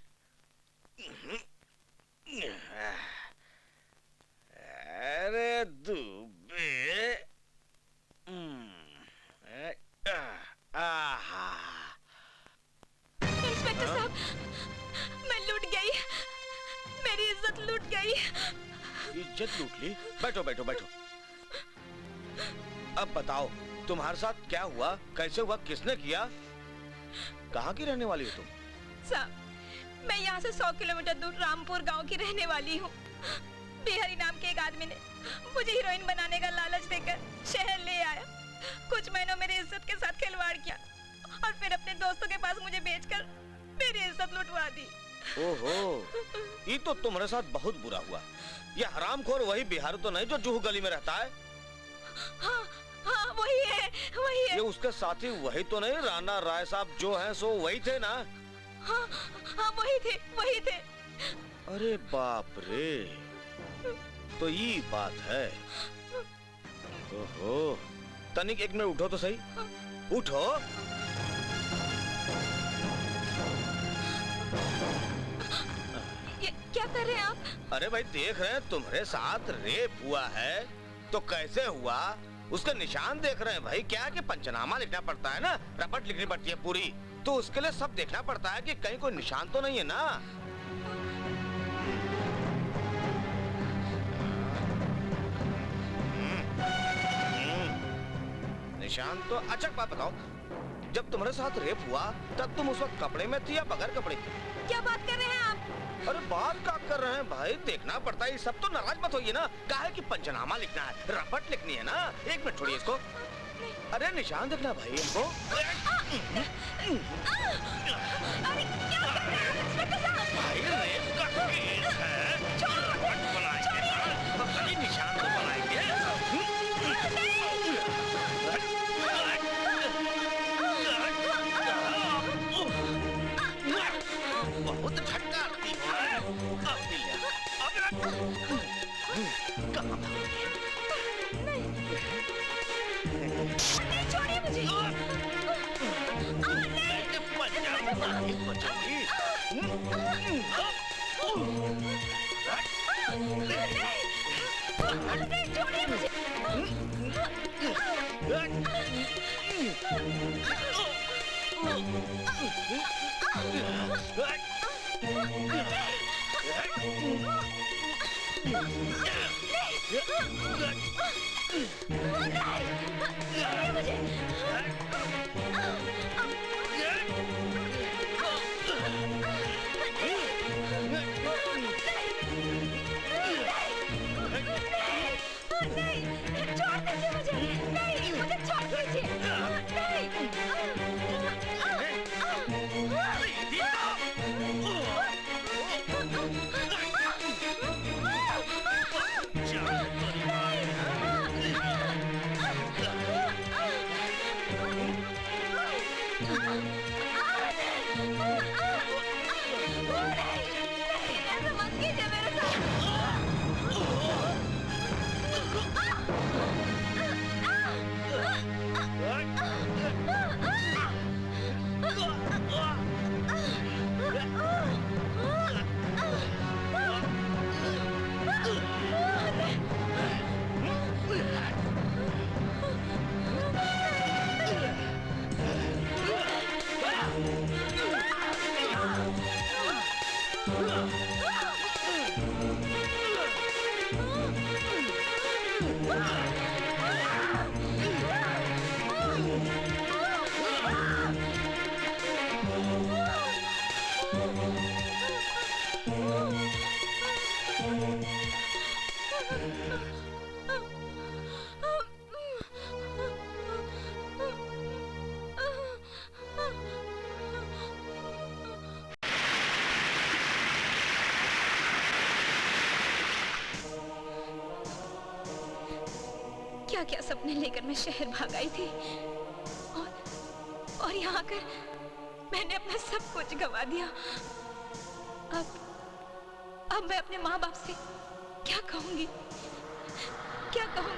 अरे दुबे। इंस्पेक्टर साहब, मैं लूट गई, मेरी इज्जत लूट गई। इज्जत लूट ली? बैठो बैठो बैठो। अब बताओ तुम्हारे साथ क्या हुआ, कैसे हुआ, किसने किया, कहाँ की रहने वाली हो तुम? साहब, मैं यहाँ से 100 किलोमीटर दूर रामपुर गांव की रहने वाली हूँ। बिहारी नाम के एक आदमी ने मुझे हीरोइन बनाने का लालच देकर शहर ले आया। कुछ महीनों मेरी इज्जत के साथ खिलवाड़ किया और फिर अपने दोस्तों के पास मुझे बेचकर मेरी इज्जत लुटवा दी। ओहो, ये तो तुम्हारे साथ बहुत बुरा हुआ। ये हरामखोर वही बिहारी तो नहीं जो जूहू गली में रहता है? हाँ, हाँ, वही है, वही है। ये उसके साथी वही तो नहीं, राणा राय साहब जो हैं सो वही थे ना? हाँ, हाँ, वही थे, वही थे। अरे बाप रे, तो ये बात है। ओहो, तनिक एक मिनट उठो तो सही, उठो। ये क्या कर रहे हैं आप? अरे भाई देख रहे हैं तुम्हारे साथ रेप हुआ है, तो कैसे हुआ उसके निशान देख रहे हैं भाई। क्या है कि पंचनामा लिखना पड़ता है ना, रपट लिखनी पड़ती है पूरी, तो उसके लिए सब देखना पड़ता है कि कहीं कोई निशान तो नहीं है ना। निशान तो अच्छा बात बताओ, जब तुम्हारे साथ रेप हुआ तब तुम उस वक्त कपड़े में थी या बगैर कपड़े की? क्या बात कर रहे हैं आप? अरे बात क्या कर रहे हैं भाई, देखना पड़ता है। ये सब तो नाराज मत होइए ना, क्या है कि पंचनामा लिखना है, रपट लिखनी है ना। एक मिनट छोड़िए इसको। अरे निशान देखना भाई इनको। भाई रेप का केस है, रपट बनाएंगे ना, तो खाली निशान तो बनाएंगे। बहुत झटका आती है। अब मिल गया। कहाँ था? छोड़िए मुझे। छोड़िए मुझे। क्या क्या सपने लेकर मैं शहर भाग आई थी और यहाँ आकर मैंने अपना सब कुछ गवा दिया। अब मैं अपने माँ बाप से क्या कहूंगी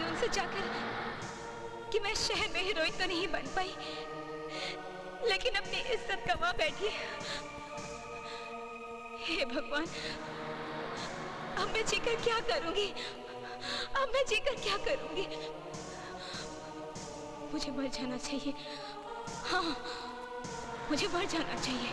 उनसे जाकर कि मैं शहर में हीरोइन तो नहीं बन पाई लेकिन अपनी इज्जत गवा बैठी। हे भगवान, अब मैं जीकर क्या करूंगी? मुझे मर जाना चाहिए। हाँ, मुझे मर जाना चाहिए।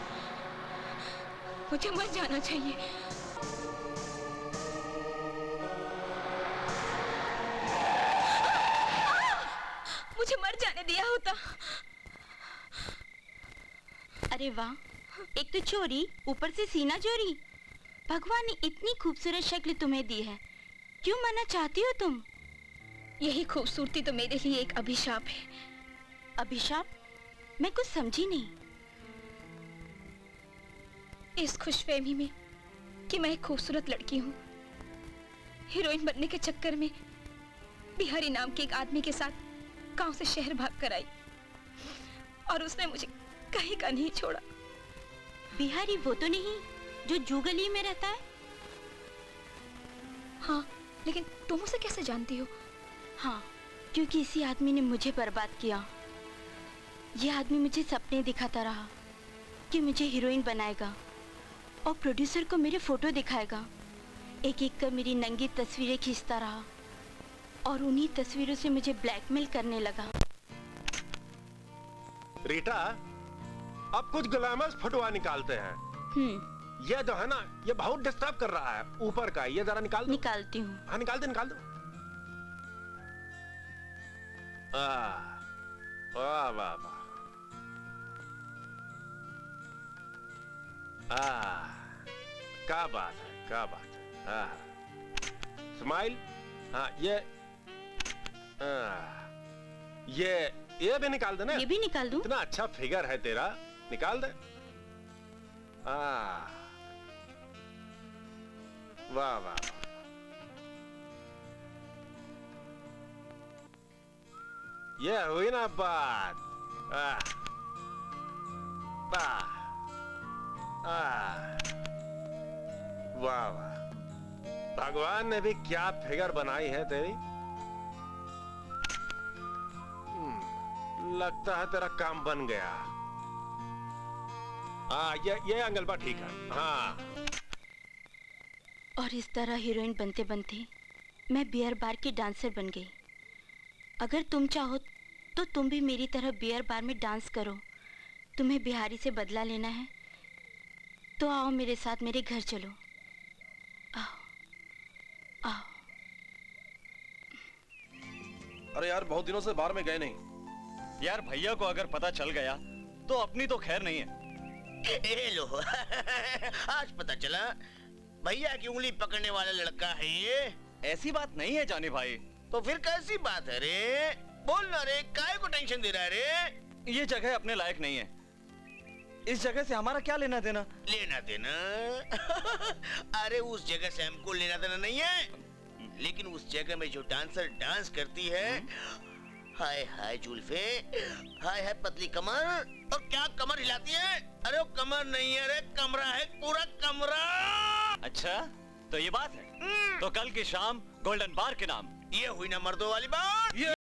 मुझे मर जाने दिया होता। अरे वाह, एक तो चोरी, ऊपर से सीना चोरी। भगवान ने इतनी खूबसूरत शक्ल तुम्हें दी है, क्यों मरना चाहती हो तुम? यही खूबसूरती तो मेरे लिए एक अभिशाप है। अभिशाप? मैं कुछ समझी नहीं। इस खुशफहमी में कि मैं एक खूबसूरत लड़की हूँ, हीरोइन बनने के चक्कर में बिहारी नाम के एक आदमी के साथ गांव से शहर भाग कर आई और उसने मुझे कहीं का नहीं छोड़ा। बिहारी वो तो नहीं जो जूगली में रहता है? हाँ, लेकिन तुम उसे कैसे जानती हो? हाँ, क्योंकि इसी आदमी ने मुझे बर्बाद किया। ये आदमी मुझे सपने दिखाता रहा कि मुझे हीरोइन बनाएगा और प्रोड्यूसर को मेरे फोटो दिखाएगा। एक एक कर मेरी नंगी तस्वीरें खींचता रहा और उन्हीं तस्वीरों से मुझे ब्लैकमेल करने लगा। रीटा, अब कुछ ग्लैमर्स फटुआ निकालते हैं। ये जो है ना, ये बहुत डिस्टर्ब कर रहा है ऊपर का। ये जरा निकाल दो। निकालती हूँ। हाँ, निकाल दो, निकाल दो। वाह वाह वाह। क्या बात है, क्या बात है। स्माइल। हाँ, ये भी निकाल देना। ये भी निकाल दूं? इतना अच्छा फिगर है तेरा, निकाल दे। वाह वाह। ये हुई ना बात। वाह वाह, भगवान ने भी क्या फिगर बनाई है तेरी। लगता है तेरा काम बन गया। ये अंगलबा ठीक है। हाँ। और इस तरह हीरोइन बनते बनते मैं बियर बार की डांसर बन गई। अगर तुम चाहो तो तुम भी मेरी तरह बियर बार में डांस करो। तुम्हें बिहारी से बदला लेना है तो आओ मेरे साथ, मेरे घर चलो। आओ आओ। अरे यार, बहुत दिनों से बाहर में गए नहीं। यार भैया को अगर पता चल गया तो अपनी तो खैर नहीं है। ए लो आज पता चला भैया की उंगली पकड़ने वाला लड़का है ये। ऐसी बात नहीं है जानी भाई। तो फिर कैसी बात है रे? बोल ना रे, काहे को टेंशन दे रहा है रे? ये जगह अपने लायक नहीं है। इस जगह से हमारा क्या लेना देना? लेना देना? अरे उस जगह से हमको लेना देना नहीं है, लेकिन उस जगह में जो डांसर डांस करती है, हाय हाय जुल्फे, हाय हाय पतली कमर, और क्या कमर हिलाती है। अरे वो कमर नहीं है रे, कमरा है, पूरा कमरा। अच्छा, तो ये बात है। तो कल की शाम गोल्डन बार के नाम। ये हुई ना मर्दों वाली बात।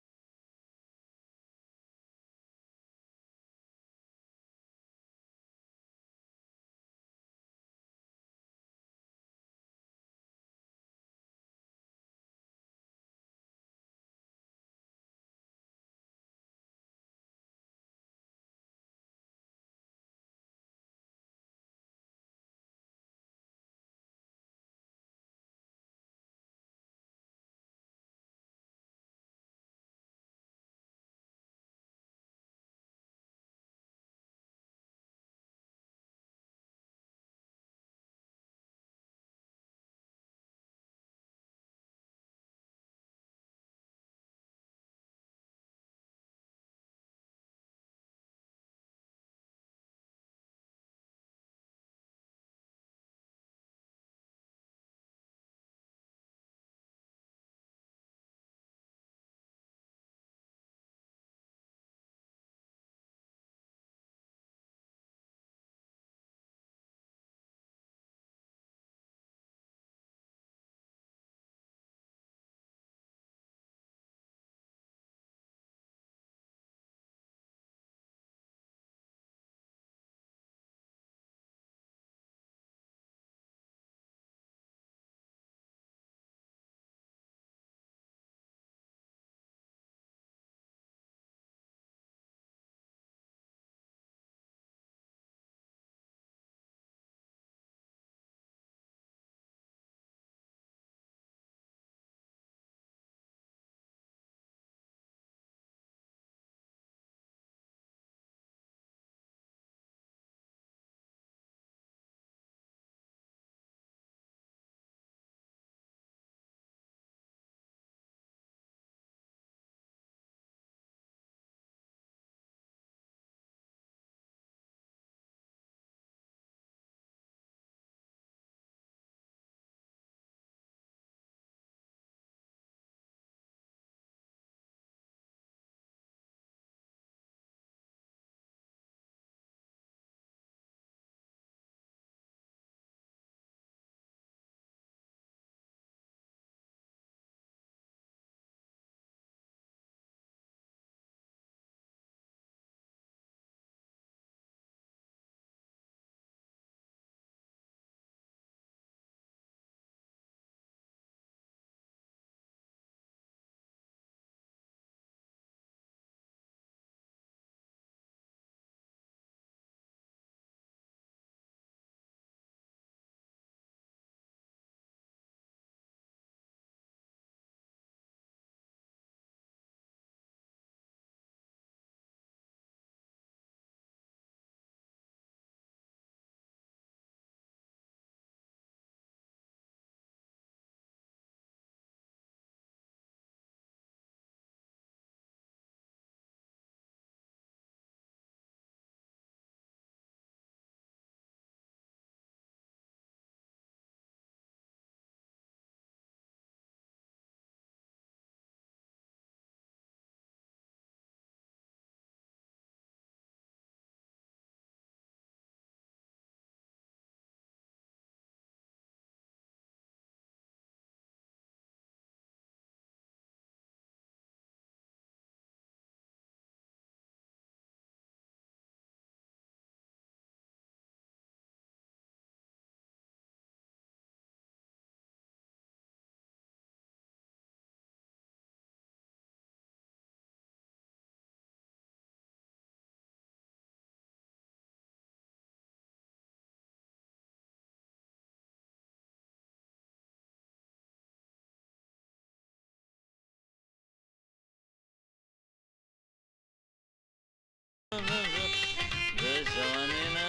जवानी ना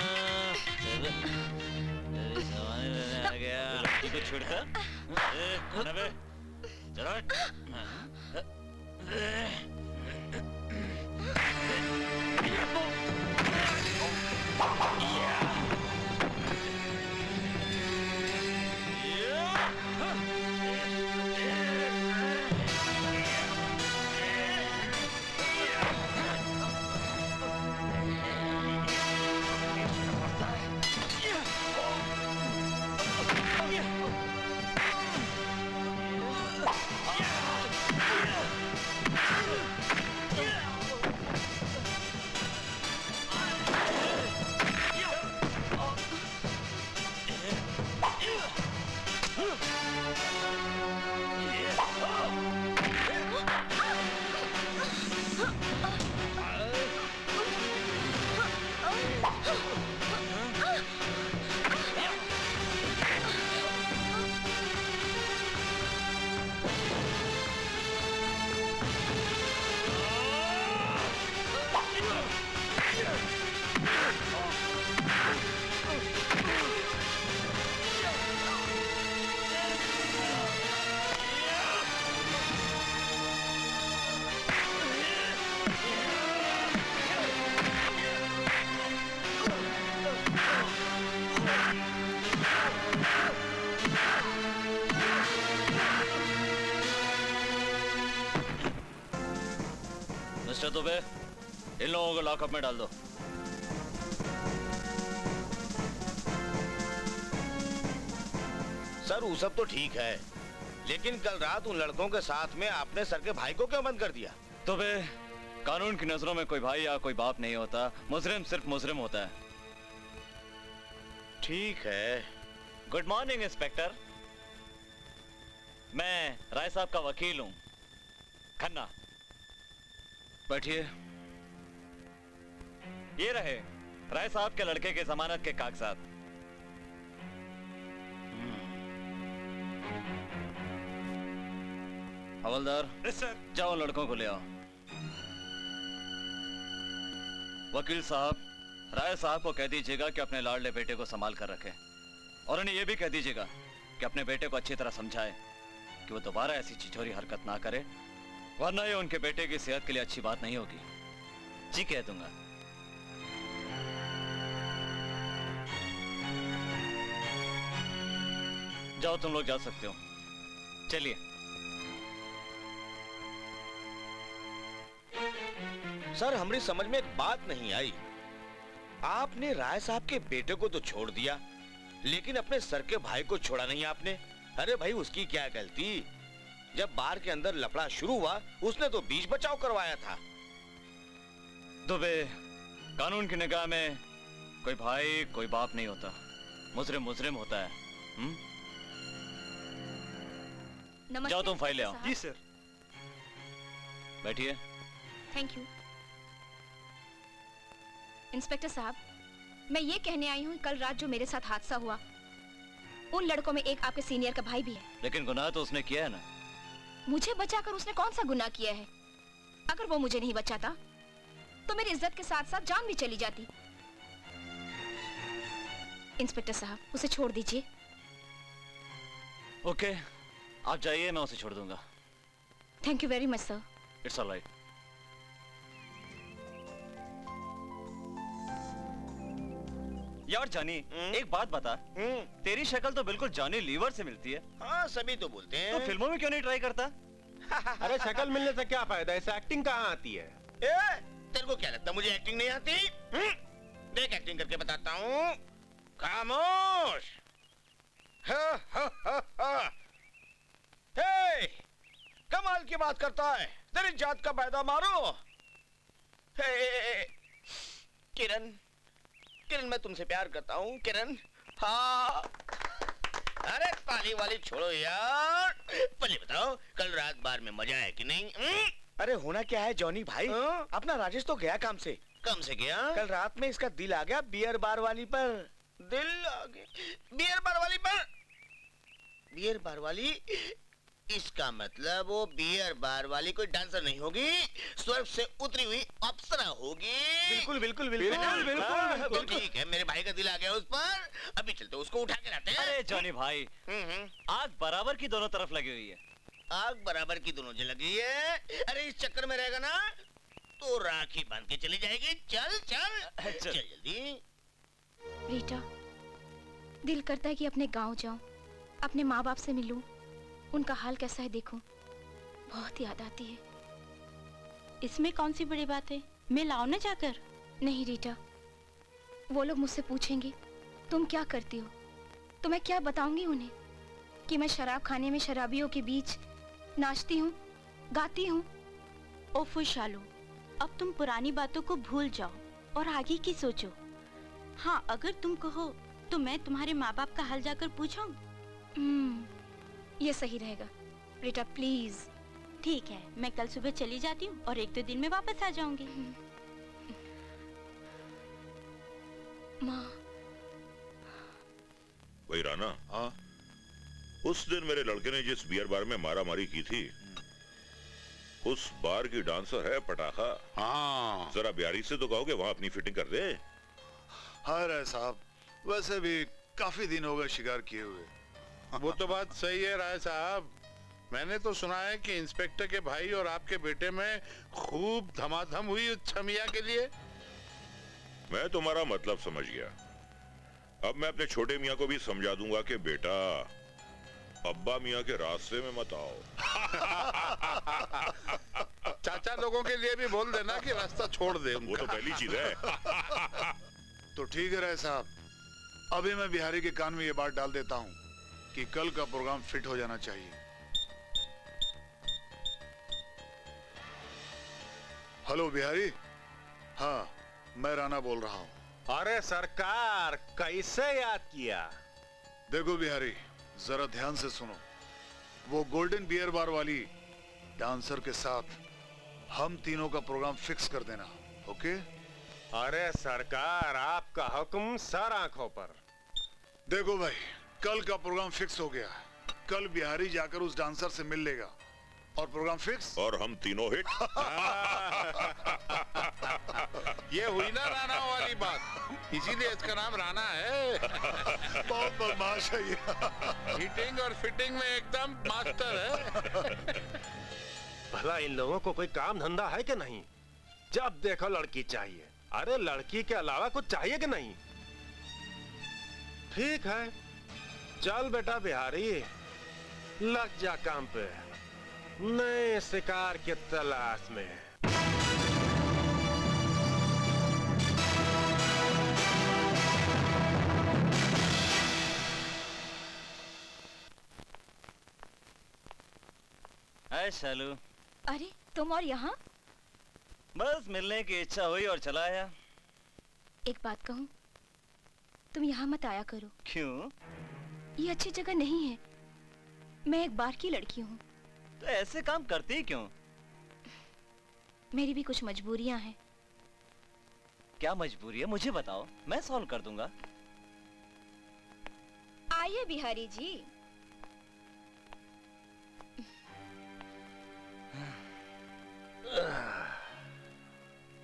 तेरी जवानी लेने आ गया। लड़की को छोड़कर कौन है बे? चलो मिस्टर दुबे, इन लोगों को लॉकअप में डाल दो। सर वो सब तो ठीक है, लेकिन कल रात उन लड़कों के साथ में आपने सर के भाई को क्यों बंद कर दिया? दुबे, कानून की नजरों में कोई भाई या कोई बाप नहीं होता, मुजरिम सिर्फ मुजरिम होता है। ठीक है। गुड मॉर्निंग इंस्पेक्टर, मैं राय साहब का वकील हूं, खन्ना। बैठिए। ये रहे राय साहब के लड़के के जमानत के कागजात। हवलदार, सर, जाओ उन लड़कों को ले आओ। वकील साहब, राय साहब को कह दीजिएगा कि अपने लाडले बेटे को संभाल कर रखे, और उन्हें यह भी कह दीजिएगा कि अपने बेटे को अच्छी तरह समझाए कि वो दोबारा ऐसी छिछोरी हरकत ना करे, वरना ये उनके बेटे की सेहत के लिए अच्छी बात नहीं होगी। जी कह दूंगा। जाओ, तुम लोग जा सकते हो, चलिए। सर हमारी समझ में एक बात नहीं आई, आपने राय साहब के बेटे को तो छोड़ दिया, लेकिन अपने सर के भाई को छोड़ा नहीं आपने। अरे भाई उसकी क्या गलती? जब बार के अंदर लफड़ा शुरू हुआ उसने तो बीच बचाव करवाया था। दुबे, कानून की निगाह में कोई भाई कोई बाप नहीं होता, मुजरिम मुजरिम होता है। नमस्ते। जाओ तुम फाइल ले आओ। जी सर। बैठिए। Thank you. इंस्पेक्टर साहब, मैं ये कहने आई हूँ कल रात जो मेरे साथ हादसा हुआ, उन लड़कों में एक आपके सीनियर का भाई भी है। लेकिन गुनाह तो उसने किया है ना। मुझे बचाकर उसने कौन सा गुनाह किया है? अगर वो मुझे नहीं बचाता तो मेरी इज्जत के साथ साथ जान भी चली जाती। इंस्पेक्टर साहब, उसे छोड़ दीजिए। ओके, आप जाइए, मैं उसे छोड़ दूंगा। Thank you very much sir. It's all right. यार जानी, एक बात बता, तेरी शक्ल तो बिल्कुल जॉनी लीवर से मिलती है। हाँ सभी तो बोलते हैं। तो फिल्मों में क्यों नहीं ट्राई करता? अरे शक्ल मिलने से क्या फायदा, इससे एक्टिंग कहाँ आती है? तेरे को क्या लगता मुझे एक्टिंग नहीं आती? देख एक्टिंग करके बताता हूँ। खामोश। हे, कमाल की बात करता है, तेरी जात का पैदा मारो। हे, किरण, किरण मैं तुमसे प्यार करता हूँ किरण। हाँ। अरे ताली वाली छोड़ो यार, पहले बताओ कल रात बार में मजा है कि नहीं? अरे होना क्या है जॉनी भाई, अपना राजेश तो गया काम से। कम से गया? कल रात में इसका दिल आ गया बियर बार वाली पर। दिल आ गया बियर बार वाली पर? बियर बार वाली इसका मतलब वो बियर बार वाली कोई डांसर नहीं होगी, स्वर्ग से उतरी हुई अप्सरा होगी। बिल्कुल बिल्कुल बिल्कुल बिल्कुल तो ठीक है, मेरे भाई का दिल आ गया उस पर। अभी चलते उसको उठा के लाते हैं। अरे जॉनी भाई, आग बराबर की दोनों तरफ लगी हुई है। आग बराबर की दोनों जल लगी है। अरे इस चक्कर में रहेगा ना तो राखी बांध के चली जाएगी। चल चल चल जल्दी। रीटा, दिल करता है कि अपने गांव जाऊं, अपने माँ बाप से मिलूं, उनका हाल कैसा है देखूं। बहुत याद आती है। इसमें कौन सी बड़ी बात है, मैं लाऊं ना जाकर। नहीं रीटा, वो लोग मुझसे पूछेंगे तुम क्या करती हो, तो मैं क्या बताऊंगी उन्हें कि मैं शराब खाने में शराबियों के बीच नाचती हूँ, गाती हूँ। ओफो शालू, अब तुम पुरानी बातों को भूल जाओ और आगे की सोचो। हाँ, अगर तुम कहो तो मैं तुम्हारे माँ बाप का हाल जाकर पूछूं। ये सही रहेगा रीटा, प्लीज। ठीक है, मैं कल सुबह चली जाती हूँ और 1-2 दिन में वापस आ जाऊंगी। माँ। वही राना, हाँ उस दिन मेरे लड़के ने जिस बियर बार में मारा मारी की थी, उस बार की डांसर है पटाखा। हाँ, जरा बिहारी से तो कहोगे वहां अपनी फिटिंग कर दे। हाँ राय साहब, वैसे भी काफी दिन हो गए शिकार किए हुए। वो तो बात सही है राय साहब। मैंने तो सुना है कि इंस्पेक्टर के भाई और आपके बेटे में खूब धमाधम हुई उस छमिया के लिए। मैं तुम्हारा मतलब समझ गया। अब मैं अपने छोटे मियाँ को भी समझा दूंगा कि बेटा, अब्बा मियाँ के रास्ते में मत आओ। चाचा लोगों के लिए भी बोल देना कि रास्ता छोड़ दे वो तो पहली चीज है। तो ठीक है राय साहब, अभी मैं बिहारी के कान में ये बात डाल देता हूँ कि कल का प्रोग्राम फिट हो जाना चाहिए। हेलो बिहारी। हाँ, मैं राणा बोल रहा हूँ। अरे सरकार, कैसे याद किया? देखो बिहारी, जरा ध्यान से सुनो। वो गोल्डन बियर बार वाली डांसर के साथ हम तीनों का प्रोग्राम फिक्स कर देना, ओके? अरे सरकार, आपका हुक्म सर आंखों पर। देखो भाई, कल का प्रोग्राम फिक्स हो गया। कल बिहारी जाकर उस डांसर से मिल लेगा और प्रोग्राम फिक्स। और हम तीनों हिट। ये हुई ना राणा वाली बात, इसीलिए इसका नाम राणा है। बहुत बदमाश है ये। हिटिंग और फिटिंग में एकदम मास्टर है। भला इन लोगों को कोई काम धंधा है कि नहीं? जब देखो लड़की चाहिए। अरे लड़की के अलावा कुछ चाहिए कि नहीं? ठीक है, चल बेटा बिहारी, लग जा काम पे, नए शिकार की तलाश में। हाय शालू। अरे तुम और यहाँ? बस मिलने की इच्छा हुई और चला आया। एक बात कहूँ, तुम यहाँ मत आया करो। क्यों? ये अच्छी जगह नहीं है। मैं एक बार की लड़की हूँ। तो ऐसे काम करती क्यों? मेरी भी कुछ मजबूरियां हैं। क्या मजबूरी है, मुझे बताओ, मैं सॉल्व कर दूंगा। आइए बिहारी जी।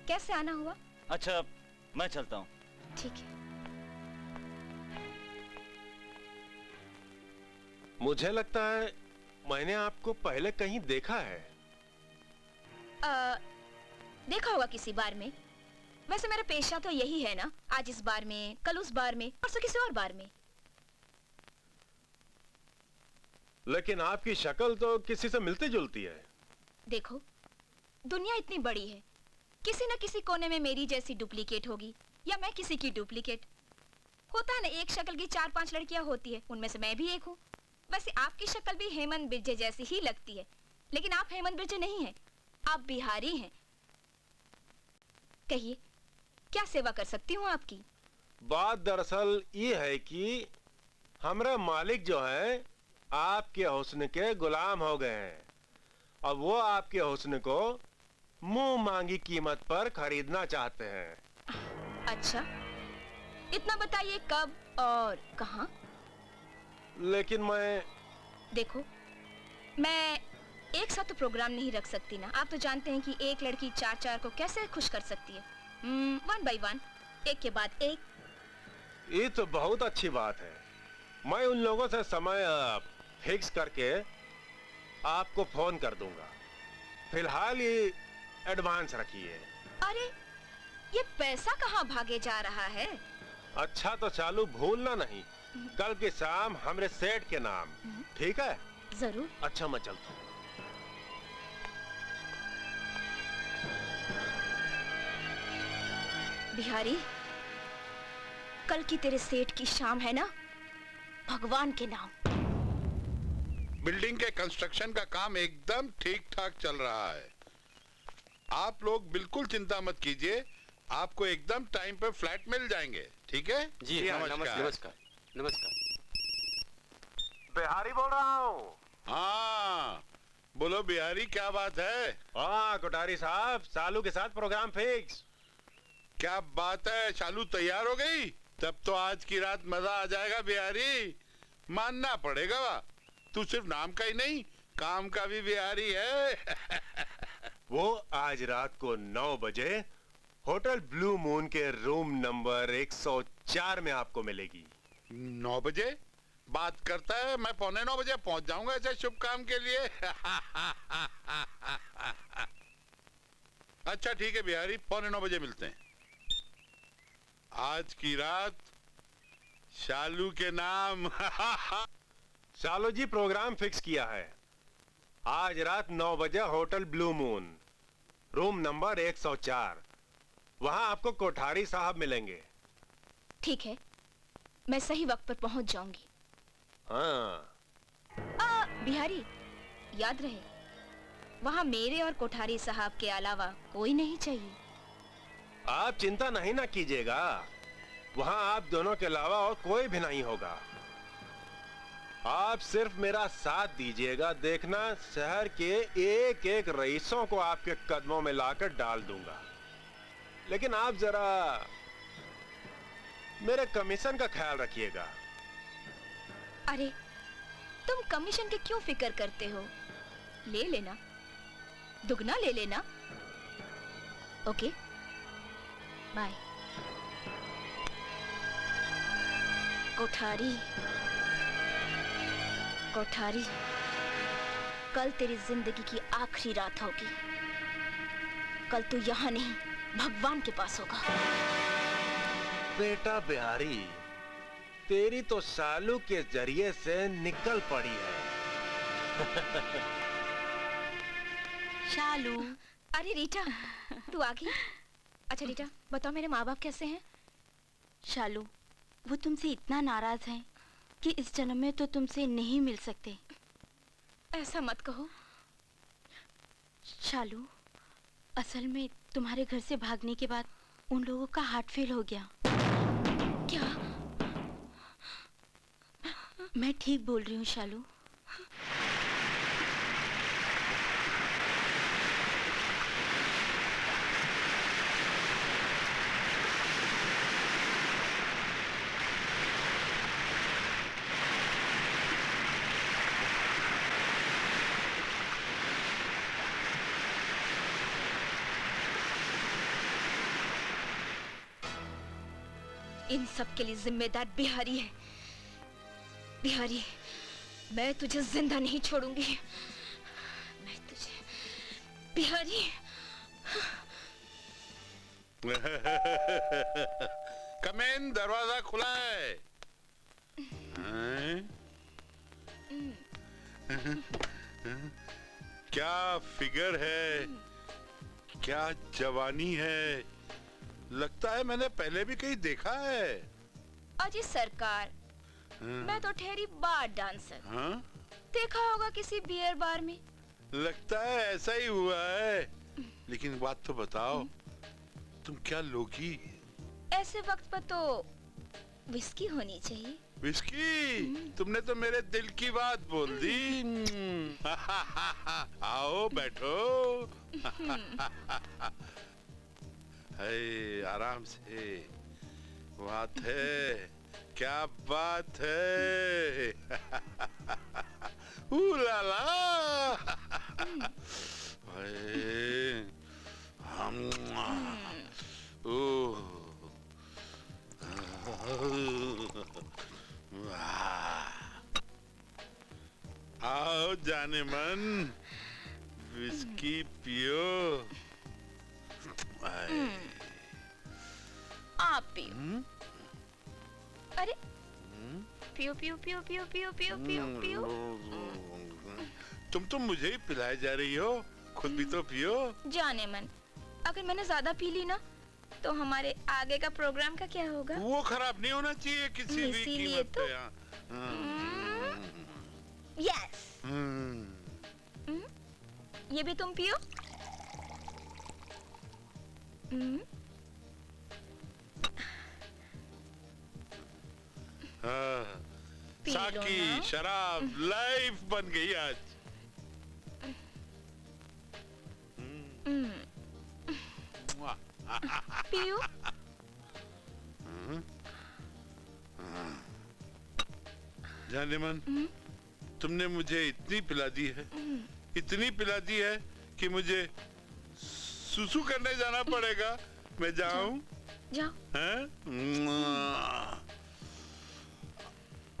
कैसे आना हुआ? अच्छा, मैं चलता हूँ। ठीक है। मुझे लगता है मैंने आपको पहले कहीं देखा है। देखा होगा किसी बार में। वैसे मेरा पेशा तो यही है ना, आज इस बार में, कल उस बार में, परसों किसी और बार में। लेकिन आपकी शक्ल तो किसी से मिलती जुलती है। देखो, दुनिया इतनी बड़ी है, किसी न किसी कोने में मेरी जैसी डुप्लीकेट होगी या मैं किसी की डुप्लीकेट। होता है ना, एक शक्ल की 4-5 लड़कियां होती है, उनमें से मैं भी एक हूँ। वैसे आपकी शक्ल भी हेमंत बिरजे जैसी ही लगती है, लेकिन आप हेमंत बिरजे नहीं हैं, आप बिहारी हैं। कहिए, क्या सेवा कर सकती हूँ आपकी? बात दरअसल ये है कि हमारे मालिक जो हैं आपके हुस्न के गुलाम हो गए हैं। अब वो आपके हुस्न को मुंह मांगी कीमत पर खरीदना चाहते हैं। अच्छा, इतना बताइए कब और कहाँ? लेकिन मैं... देखो, मैं एक साथ तो प्रोग्राम नहीं रख सकती ना। आप तो जानते हैं कि एक लड़की चार चार को कैसे खुश कर सकती है। 1 by 1, एक के बाद एक। ये तो बहुत अच्छी बात है। मैं उन लोगों से समय फिक्स करके आपको फोन कर दूंगा। फिलहाल ये एडवांस रखिए। अरे ये पैसा कहाँ भागे जा रहा है? अच्छा तो चालू भूलना नहीं, कल की शाम हमरे सेठ के नाम। ठीक है? जरूर। अच्छा मैं चलता हूँ। बिहारी, कल की तेरे सेठ की शाम है ना, भगवान के नाम। बिल्डिंग के कंस्ट्रक्शन का काम एकदम ठीक ठाक चल रहा है। आप लोग बिल्कुल चिंता मत कीजिए, आपको एकदम टाइम पे फ्लैट मिल जाएंगे। ठीक है जी नमस्कार। बिहारी बोल रहा हूँ। हाँ बोलो बिहारी, क्या बात है? हाँ कोठारी साहब, सालू के साथ प्रोग्राम फिक्स। क्या बात है, शालू तैयार हो गई? तब तो आज की रात मजा आ जाएगा बिहारी, मानना पड़ेगा। तू सिर्फ नाम का ही नहीं, काम का भी बिहारी है। वो आज रात को 9 बजे होटल ब्लू मून के रूम नंबर 104 में आपको मिलेगी। 9 बजे बात करता है, मैं 8:45 बजे पहुंच जाऊंगा ऐसे शुभ काम के लिए। अच्छा ठीक है बिहारी, 8:45 बजे मिलते हैं। आज की रात शालू के नाम। शालू जी प्रोग्राम फिक्स किया है। आज रात 9 बजे hotel blue moon, room number 104। वहां आपको कोठारी साहब मिलेंगे। ठीक है, मैं सही वक्त पर पहुंच जाऊंगी। हाँ। बिहारी, याद रहे वहां मेरे और कोठारी साहब के अलावा कोई नहीं चाहिए। आप चिंता नहीं ना कीजिएगा, वहां आप दोनों के अलावा और कोई भी नहीं होगा। आप सिर्फ मेरा साथ दीजिएगा, देखना शहर के एक एक रईसों को आपके कदमों में लाकर डाल दूंगा। लेकिन आप जरा मेरे कमीशन का ख्याल रखिएगा। अरे तुम कमीशन की क्यों फिक्र करते हो? ले लेना, दुगना ले लेना। Okay, bye. कोठारी, कोठारी, कल तेरी जिंदगी की आखिरी रात होगी। कल तू यहाँ नहीं, भगवान के पास होगा। बेटा बिहारी, तेरी तो सालू के जरिए से निकल पड़ी है। शालू। अरे रीटा, तू आ गई? अच्छा रीटा, बताओ मेरे माँ बाप कैसे हैं? शालू, वो तुमसे इतना नाराज हैं कि इस जन्म में तो तुमसे नहीं मिल सकते। ऐसा मत कहो। शालू, असल में तुम्हारे घर से भागने के बाद उन लोगों का हार्ट फेल हो गया। क्या? मैं ठीक बोल रही हूँ शालू। इन सब के लिए जिम्मेदार बिहारी है। बिहारी, मैं तुझे जिंदा नहीं छोड़ूंगी। मैं तुझे, बिहारी। कमेन, दरवाजा खुला है। क्या फिगर है, क्या जवानी है, लगता है मैंने पहले भी कहीं देखा है। अजी सरकार, मैं तो ठहरी बार डांसर। हाँ? देखा होगा किसी बियर बार में। लगता है ऐसा ही हुआ है। लेकिन बात तो बताओ, तुम क्या लोगी? ऐसे वक्त पर तो विस्की होनी चाहिए। विस्की? तुमने तो मेरे दिल की बात बोल दी। आओ बैठो। है, आराम से। बात है, क्या बात है। ला ला आओ जाने मन, विस्की पियो। आप पियो। अरे पियो पियो पियो पियो पियो पियो पियो पियो। तुम तो मुझे ही पिलाए जा रही हो, खुद भी तो पियो। जाने मन, अगर मैंने ज्यादा पी ली ना तो हमारे आगे का प्रोग्राम का क्या होगा? वो खराब नहीं होना चाहिए किसी भी इसीलिए कीमत तो पे। यस। ये भी तुम पियो। पी लो साकी ना। शराब लाइफ बन गई आज। पियो। जाने मन, तुमने मुझे इतनी पिला दी है, इतनी पिला दी है कि मुझे सुसु करने जाना पड़ेगा। मैं जाऊं? जाओ।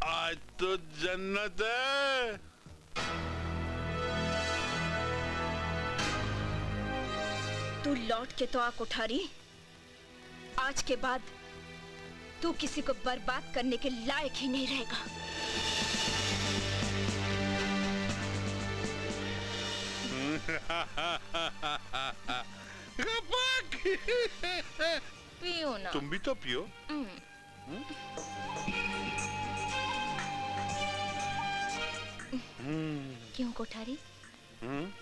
आज तो जन्नत है। तू लौट के तो आ कोठारी। आज के बाद तू किसी को बर्बाद करने के लायक ही नहीं रहेगा। पियो ना। तुम भी तो पियो। क्यों कोठारी,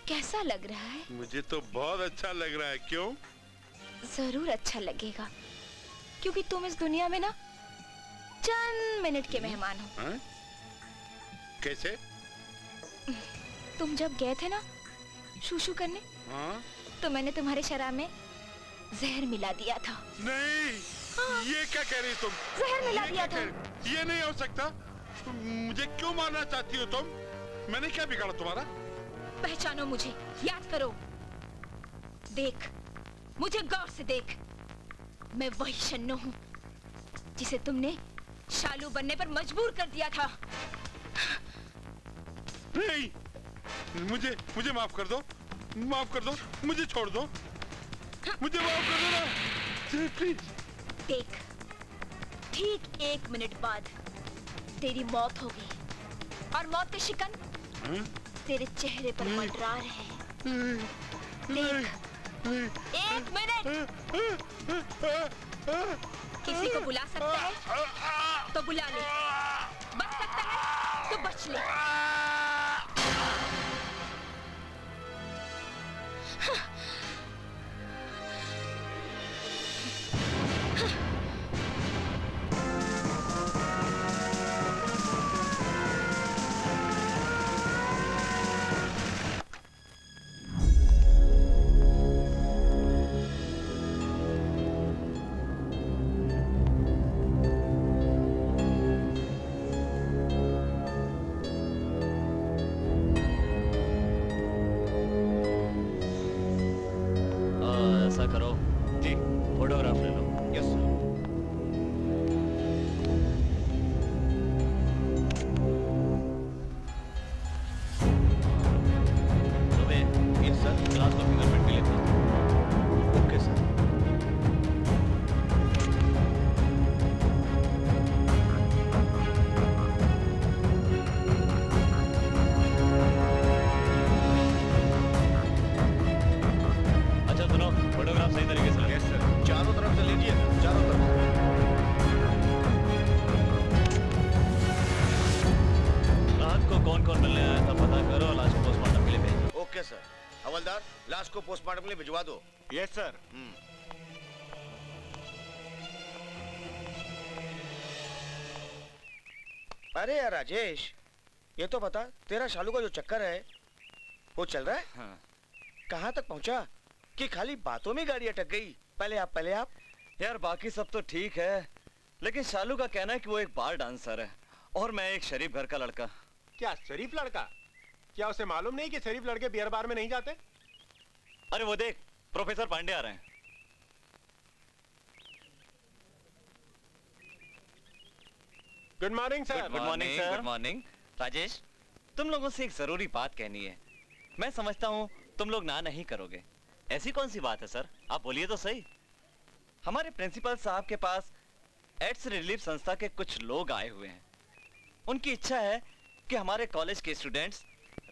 कैसा लग रहा है? मुझे तो बहुत अच्छा लग रहा है। क्यों? जरूर अच्छा लगेगा, क्योंकि तुम इस दुनिया में ना चंद मिनट के मेहमान हो। है? कैसे? तुम जब गए थे ना शूशू करने, तो मैंने तुम्हारे शराब में जहर मिला दिया था। नहीं। हाँ। ये क्या कह रही तुम? जहर मिला दिया था। ये नहीं हो सकता। मुझे क्यों मारना चाहती हो तुम? मैंने क्या बिगाड़ा तुम्हारा? पहचानो मुझे, याद करो। देख, मुझे गौर से देख। मैं वही शन्नो हूँ जिसे तुमने शालू बनने पर मजबूर कर दिया था। नहीं, मुझे माफ कर दो, माफ कर दो, मुझे छोड़ दो, मुझे माफ कर दो ना, प्लीज। देख, ठीक 1 मिनट बाद तेरी मौत होगी, और मौत के शिकन तेरे चेहरे पर मंडरा रहे हैं। देख, 1 मिनट। किसी को बुला सकता है तो बुला ले, बच सकता है तो बच ले। ऐसा करो जी, फोटोग्राफ ले लो। Yes sir. ये सर क्लास को फिंगरप्रिंट के लिए था। Okay sir. अच्छा सुनो, फोटोग्राफ सही तरीके से यस सर। चारों तरफ से लीजिए, चारों तरफ से। रात को कौन कौन मिलने आया था पता करो, लाश को पोस्टमार्टम के लिए भेजो। Okay sir. हवलदार, लाश को पोस्टमार्टम के लिए भिजवा दो। Yes sir. अरे यार राजेश, ये तो बता, तेरा शालू का जो चक्कर है वो चल रहा है? हाँ। कहाँ तक पहुँचा कि खाली बातों में गाड़ी अटक गई? पहले आप। यार बाकी सब तो ठीक है, लेकिन शालू का कहना है कि वो एक बार डांसर है और मैं एक शरीफ घर का लड़का। क्या शरीफ लड़का? क्या उसे मालूम नहीं कि शरीफ लड़के बियर बार में नहीं जाते? अरे वो देख, प्रोफेसर पांडे आ रहे हैं। Good morning sir. Good morning sir. Good morning. Rajesh, तुम लोगों से एक जरूरी बात कहनी है। मैं समझता हूँ तुम लोग ना नहीं करोगे। ऐसी कौन सी बात है सर, आप बोलिए तो सही। हमारे प्रिंसिपल साहब के पास एड्स रिलीफ संस्था के कुछ लोग आए हुए हैं। उनकी इच्छा है कि हमारे कॉलेज के स्टूडेंट्स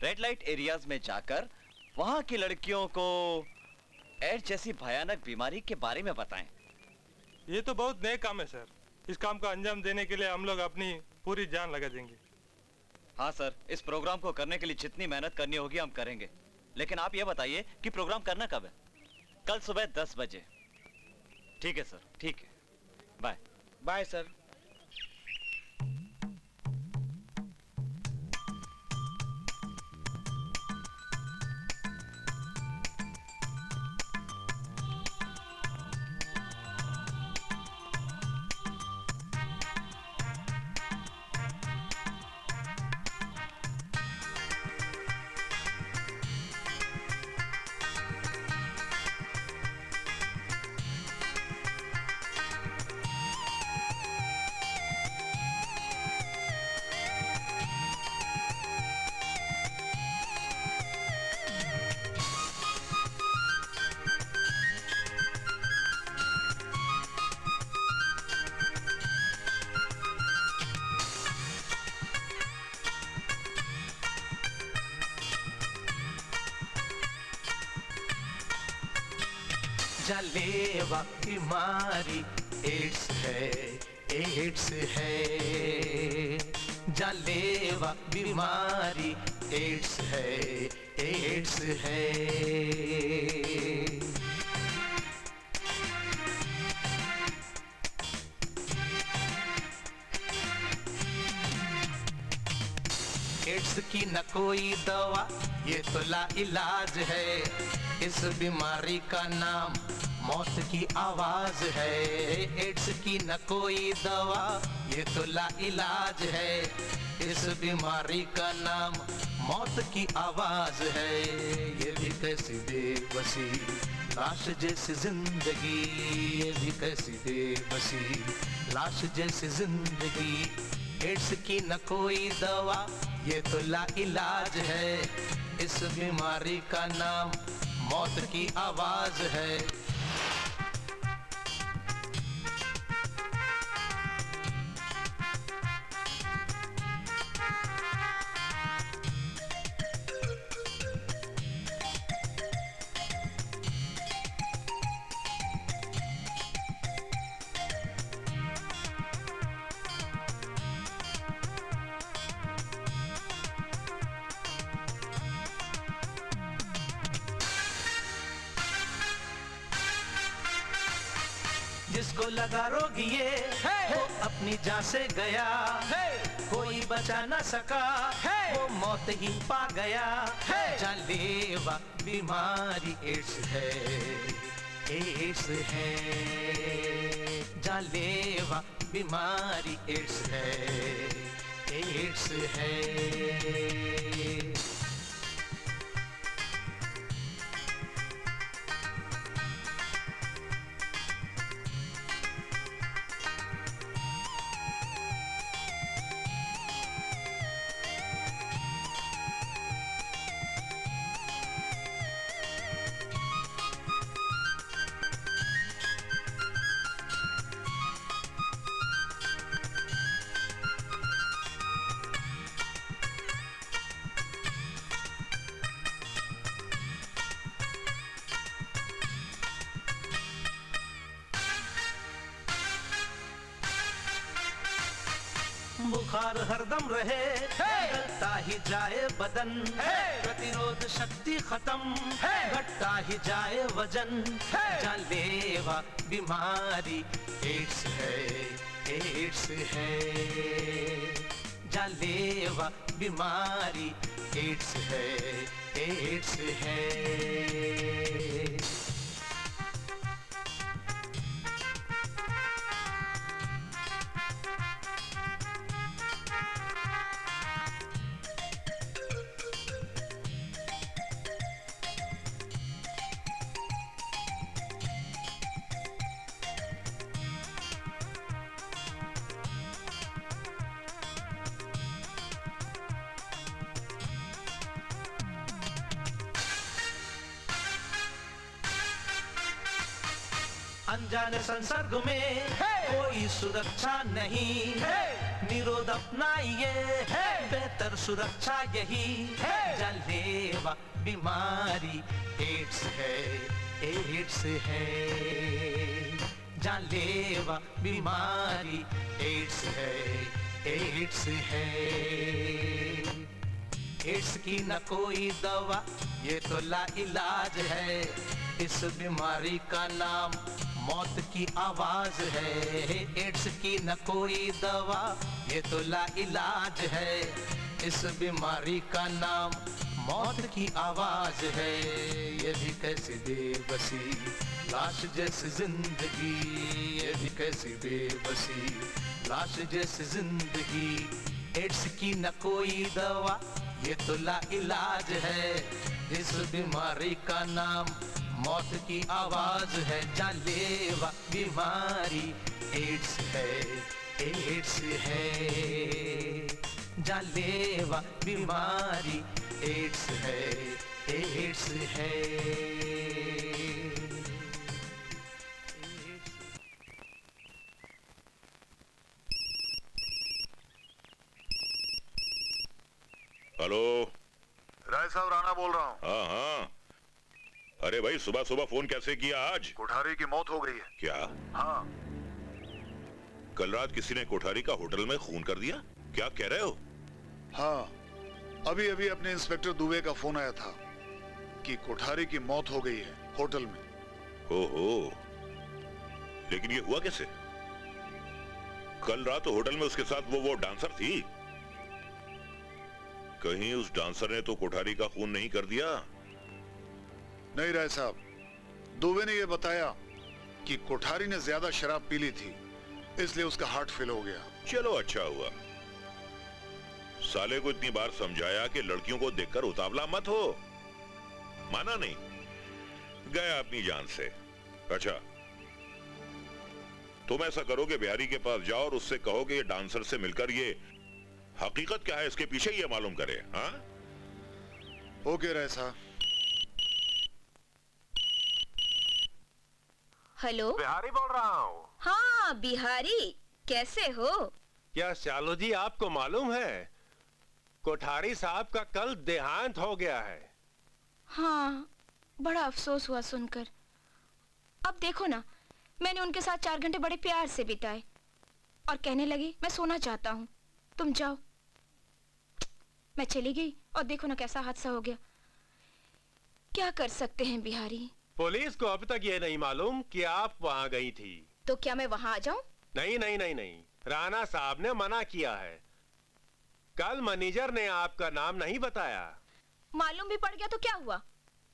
रेड लाइट एरियाज में जाकर वहां की लड़कियों को एड्स जैसी भयानक बीमारी के बारे में बताएं। ये तो बहुत नए काम है सर। इस काम का अंजाम देने के लिए हम लोग अपनी पूरी जान लगा देंगे। हाँ सर, इस प्रोग्राम को करने के लिए जितनी मेहनत करनी होगी हम करेंगे। लेकिन आप ये बताइए कि प्रोग्राम करना कब है? कल सुबह 10 बजे। ठीक है सर, ठीक है। बाय। Bye sir. जलेवा बीमारी एड्स है, एड्स है। जलेवा बीमारी एड्स है, एड्स है। एड्स की न कोई दवा, ये तो ला इलाज है। इस बीमारी का नाम मौत की आवाज है। एड्स की न कोई दवा, ये तो ला इलाज है। इस बीमारी का नाम मौत की आवाज है। ये भी कैसी बेबसी, लाश जैसी जिंदगी। ये भी कैसी बेबसी, लाश जैसी जिंदगी। एड्स की न कोई दवा, ये तो ला इलाज है। इस बीमारी का नाम मौत की आवाज है। जिसको लगा रोग ये वो अपनी जान से गया, कोई बचा न सका, वो मौत ही पा गया। जानलेवा बीमारी एड्स है, एड्स है। जानलेवा बीमारी एड्स है, एड्स है। बुखार हरदम रहे, गलता ही जाए बदन, प्रतिरोध शक्ति खत्म, घटता ही जाए वजन। जानलेवा बीमारी एड्स है, एड्स है। जानलेवा बीमारी एड्स है, एड्स है। अनजाने संसर्ग में कोई सुरक्षा नहीं, निरोध अपनाइए, बेहतर सुरक्षा यही, जानलेवा बीमारी एड्स है, एड्स है, जानलेवा बीमारी एड्स है, एड्स है। एड्स की न कोई दवा, ये तो लाइलाज है, इस बीमारी का नाम मौत की आवाज है। एड्स की न कोई दवा, ये तो लाइलाज है, इस बीमारी का नाम मौत की आवाज है। ये भी कैसी बेबसी, लाश जैसी जिंदगी, ये भी कैसी बेबसी, लाश जैसी जिंदगी। एड्स की न कोई दवा, ये तो लाइलाज है, इस बीमारी का नाम मौत की आवाज है। जानलेवा बीमारी एड्स है, एड्स है, जानलेवा बीमारी एड्स है, एड्स है। हेलो, राय साहब, राणा बोल रहा हूँ। हाँ हाँ, अरे भाई सुबह सुबह फोन कैसे किया आज? कोठारी की मौत हो गई है। क्या? हाँ। कल रात किसी ने कोठारी का होटल में खून कर दिया? क्या कह रहे हो? हाँ, अभी अभी अपने इंस्पेक्टर दुबे का फोन आया था कि कोठारी की मौत हो गई है होटल में। ओहो, लेकिन ये हुआ कैसे? कल रात तो होटल में उसके साथ वो डांसर थी। कहीं उस डांसर ने तो कोठारी का खून नहीं कर दिया? नहीं राय साहब, दुबे ने यह बताया कि कोठारी ने ज्यादा शराब पी ली थी, इसलिए उसका हार्ट फेल हो गया। चलो अच्छा हुआ। साले को इतनी बार समझाया कि लड़कियों को देखकर उतावला मत हो, माना नहीं, गया अपनी जान से। अच्छा, तुम ऐसा करोगे, बिहारी के पास जाओ और उससे कहो कि ये डांसर से मिलकर ये हकीकत क्या है इसके पीछे ये मालूम करे। हाँ, ओके राय साहब। हेलो, बिहारी बोल रहा हूँ। हाँ बिहारी, कैसे हो? क्या शालू जी आपको मालूम है कोठारी साहब का कल देहांत हो गया है? हाँ, बड़ा अफसोस हुआ सुनकर। अब देखो ना, मैंने उनके साथ 4 घंटे बड़े प्यार से बिताए और कहने लगी मैं सोना चाहता हूँ, तुम जाओ। मैं चली गई और देखो ना कैसा हादसा हो गया। क्या कर सकते हैं बिहारी? पुलिस को अब तक ये नहीं मालूम कि आप वहाँ गई थी। तो क्या मैं वहाँ आ जाऊं? नहीं नहीं नहीं नहीं, राणा साहब ने मना किया है। कल मैनेजर ने आपका नाम नहीं बताया। मालूम भी पड़ गया तो क्या हुआ?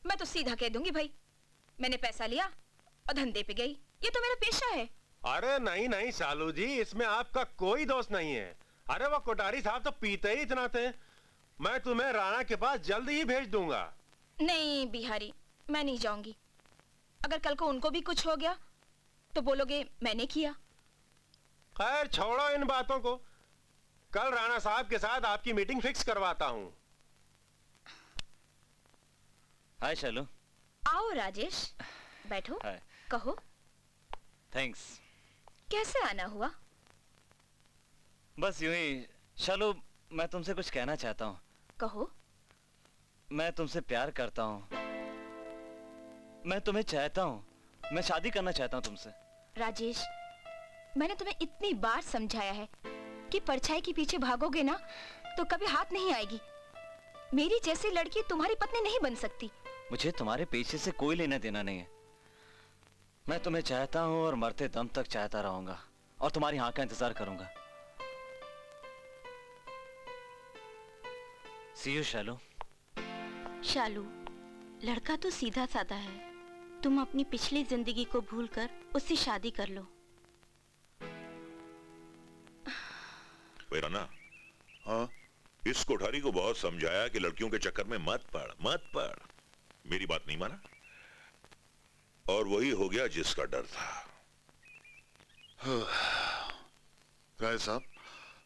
मैं तो सीधा कह दूंगी भाई, मैंने पैसा लिया और धंधे पे गई, ये तो मेरा पेशा है। अरे नहीं नहीं शालू जी, इसमें आपका कोई दोष नहीं है। अरे वो कोठारी साहब तो पीते ही इतना थे। मैं तुम्हें राणा के पास जल्द ही भेज दूंगा। नहीं बिहारी, मैं नहीं जाऊंगी। अगर कल को उनको भी कुछ हो गया तो बोलोगे मैंने किया। खैर छोड़ो इन बातों को, कल राणा साहब के साथ आपकी मीटिंग फिक्स करवाता हूँ। हाय शालू। आओ राजेश, बैठो। हाय। कहो थैंक्स। कैसे आना हुआ? बस यूं ही शालू, मैं तुमसे कुछ कहना चाहता हूँ। कहो। मैं तुमसे प्यार करता हूँ, मैं तुम्हें चाहता हूँ, मैं शादी करना चाहता हूँ तुमसे। राजेश, मैंने तुम्हें इतनी बार समझाया है कि परछाई के पीछे भागोगे ना तो कभी हाथ नहीं आएगी। मेरी जैसी लड़की तुम्हारी पत्नी नहीं बन सकती। मुझे तुम्हारे पीछे से कोई लेना देना नहीं है। मैं तुम्हें चाहता हूँ और मरते दम तक चाहता रहूंगा और तुम्हारी हाँ का इंतजार करूंगा। See you, शालू। शालू, लड़का तो सीधा साधा है, तुम अपनी पिछली जिंदगी को भूलकर उससे शादी कर लो। राणा, हाँ? इस कोठारी को बहुत समझाया कि लड़कियों के चक्कर में मत पड़। मेरी बात नहीं माना और वही हो गया जिसका डर था। राय साहब,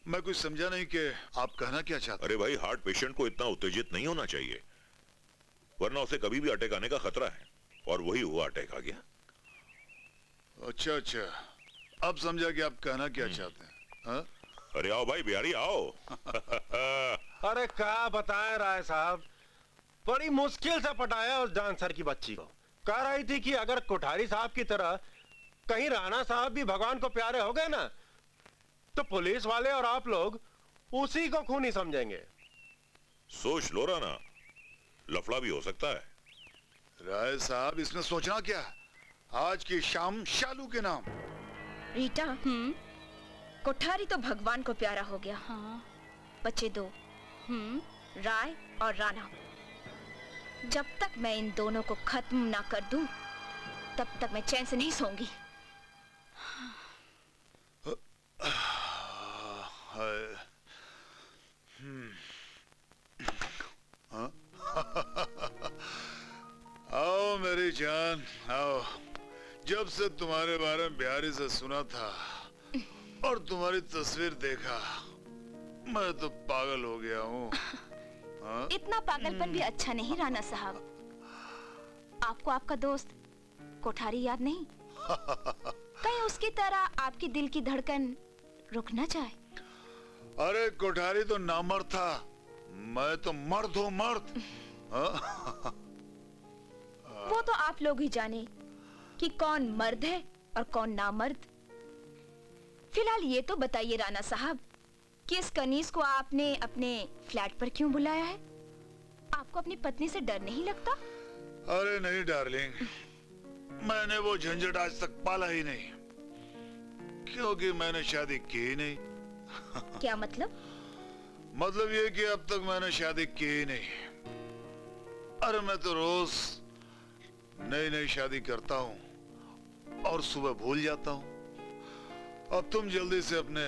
मैं कुछ समझा नहीं कि आप कहना क्या चाहते। अरे भाई, हार्ट पेशेंट को इतना उत्तेजित नहीं होना चाहिए, वरना उसे कभी भी अटैक आने का खतरा है। और वही हुआ, अटैक आ गया। अच्छा अच्छा, अब समझा कि आप कहना क्या चाहते हैं। हाँ? अरे आओ भाई बिहारी आओ। अरे क्या बताएं राय साहब, बड़ी मुश्किल से पटाया उस डांसर की बच्ची को। कह रही थी कि अगर कोठारी साहब की तरह कहीं राणा साहब भी भगवान को प्यारे हो गए ना, तो पुलिस वाले और आप लोग उसी को खूनी समझेंगे। सोच लो राना, लफड़ा भी हो सकता है। राय साहब, इसमें सोचना क्या? आज की शाम शालू के नाम। रीटा, कोठारी तो भगवान को प्यारा हो गया। हाँ। बच्चे दो, राय और राणा। जब तक मैं इन दोनों को खत्म ना कर दूं, तब तक मैं चैन से नहीं सोऊंगी। आओ मेरी जान, आओ। जब से तुम्हारे बारे में बिहारी से सुना था और तुम्हारी तस्वीर देखा, मैं तो पागल हो गया हूँ। इतना पागलपन भी अच्छा नहीं राणा साहब। आपको आपका दोस्त कोठारी याद नहीं? कहीं उसकी तरह आपकी दिल की धड़कन रुक ना जाए। अरे कोठारी तो नामर्द था, मैं तो मर्द हूँ, मर्द। वो तो आप लोग ही जाने कि कौन मर्द है और कौन नामर्द। फिलहाल ये तो बताइए राणा साहब कि इस कनीज को आपने अपने फ्लैट पर क्यों बुलाया है? आपको अपनी पत्नी से डर नहीं लगता? अरे नहीं डार्लिंग, मैंने वो झंझट आज तक पाला ही नहीं, क्योंकि मैंने शादी की ही नहीं। क्या मतलब? मतलब ये कि अब तक मैंने शादी की ही नहीं। अरे मैं तो रोज नई नई शादी करता हूँ और सुबह भूल जाता हूँ। अब तुम जल्दी से अपने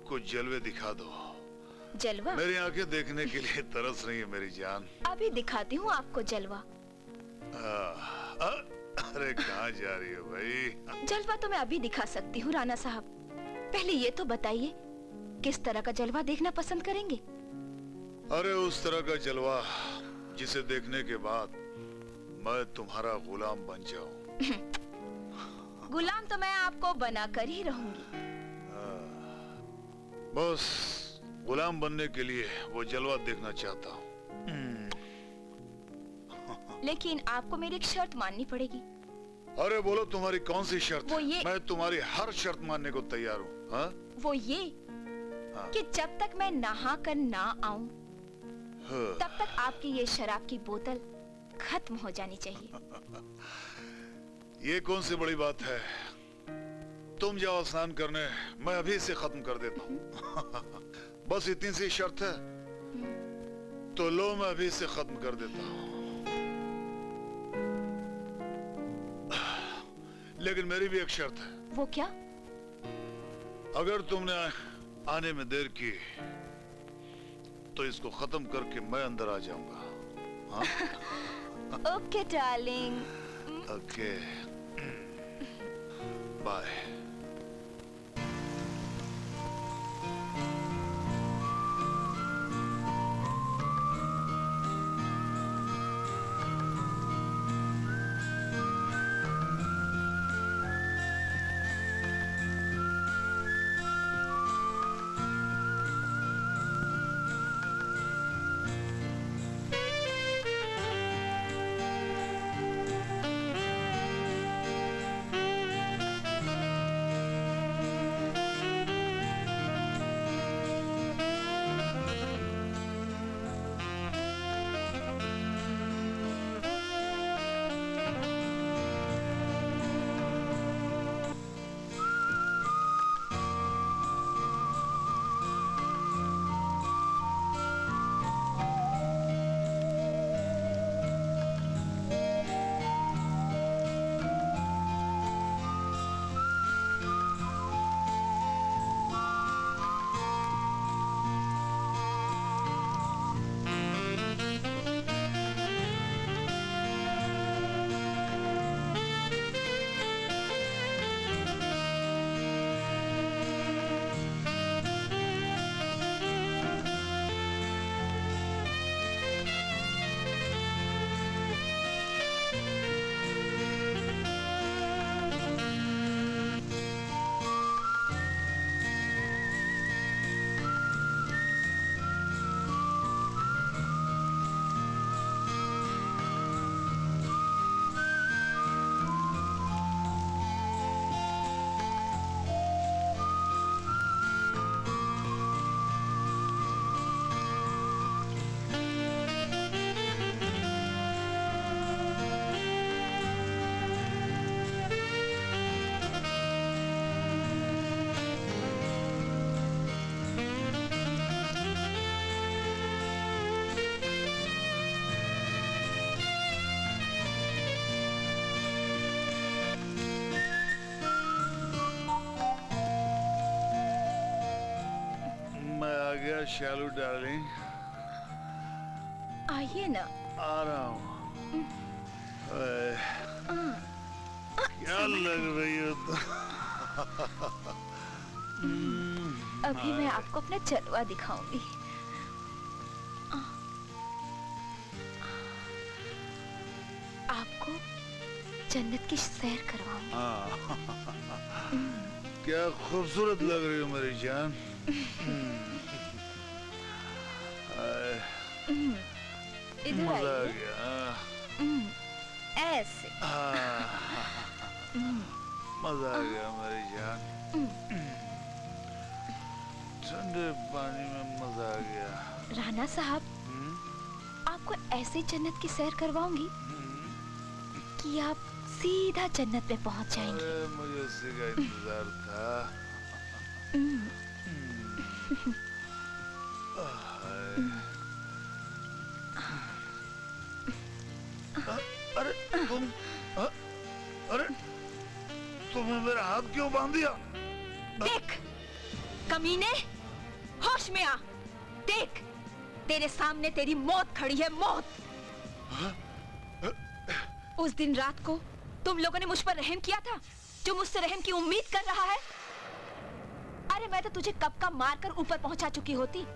कुछ जलवे दिखा दो। जलवा? मेरी आंखें देखने के लिए तरस रही है मेरी जान। अभी दिखाती हूँ आपको जलवा। अरे कहाँ जा रही हो भाई? जलवा तो मैं अभी दिखा सकती हूँ राणा साहब। पहले ये तो बताइए किस तरह का जलवा देखना पसंद करेंगे? अरे उस तरह का जलवा जिसे देखने के बाद मैं तुम्हारा गुलाम बन जाऊं। गुलाम तो मैं आपको बनाकर ही रहूंगी। बस गुलाम बनने के लिए वो जलवा देखना चाहता हूँ। लेकिन आपको मेरी एक शर्त माननी पड़ेगी। अरे बोलो, तुम्हारी कौन सी शर्त? वो ये, मैं तुम्हारी हर शर्त मानने को तैयार हूँ। हाँ? वो ये कि जब तक मैं नहा कर ना आऊं, तब तक आपकी ये शराब की बोतल खत्म हो जानी चाहिए। ये कौन सी बड़ी बात है? तुम जाओ स्नान करने, मैं अभी इसे खत्म कर देता हूँ। बस इतनी सी शर्त है तो लो, मैं अभी इसे खत्म कर देता हूँ। लेकिन मेरी भी एक शर्त है। वो क्या? अगर तुमने आने में देर की तो इसको खत्म करके मैं अंदर आ जाऊंगा। हाँ? Okay darling. Okay, bye. गया शालू डार्लिंग, आइए ना। आ रहा हूँ। क्या लग रही हो अभी मैं आपको अपना जलवा दिखाऊंगी। आपको जन्नत की सैर करवाऊंगी। क्या खूबसूरत लग रही हो मेरी जान। इधर मजा आ आइए। गया। ऐसे। मजा आ गया मेरी जान। ठंडे पानी में मजा आ गया। राणा साहब, आपको ऐसे जन्नत की सैर करवाऊंगी कि आप सीधा जन्नत में पहुंच जाएंगे। अरे मुझे उसी का इंतजार था। अरे तुम, अरे तुमने मेरा हाथ क्यों बांध दिया? देख कमीने, होश में आ। देख तेरे सामने तेरी मौत खड़ी है, मौत। उस दिन रात को तुम लोगों ने मुझ पर रहम किया था, जो मुझसे रहम की उम्मीद कर रहा है। अरे मैं तो तुझे कब का मारकर ऊपर पहुंचा चुकी होती,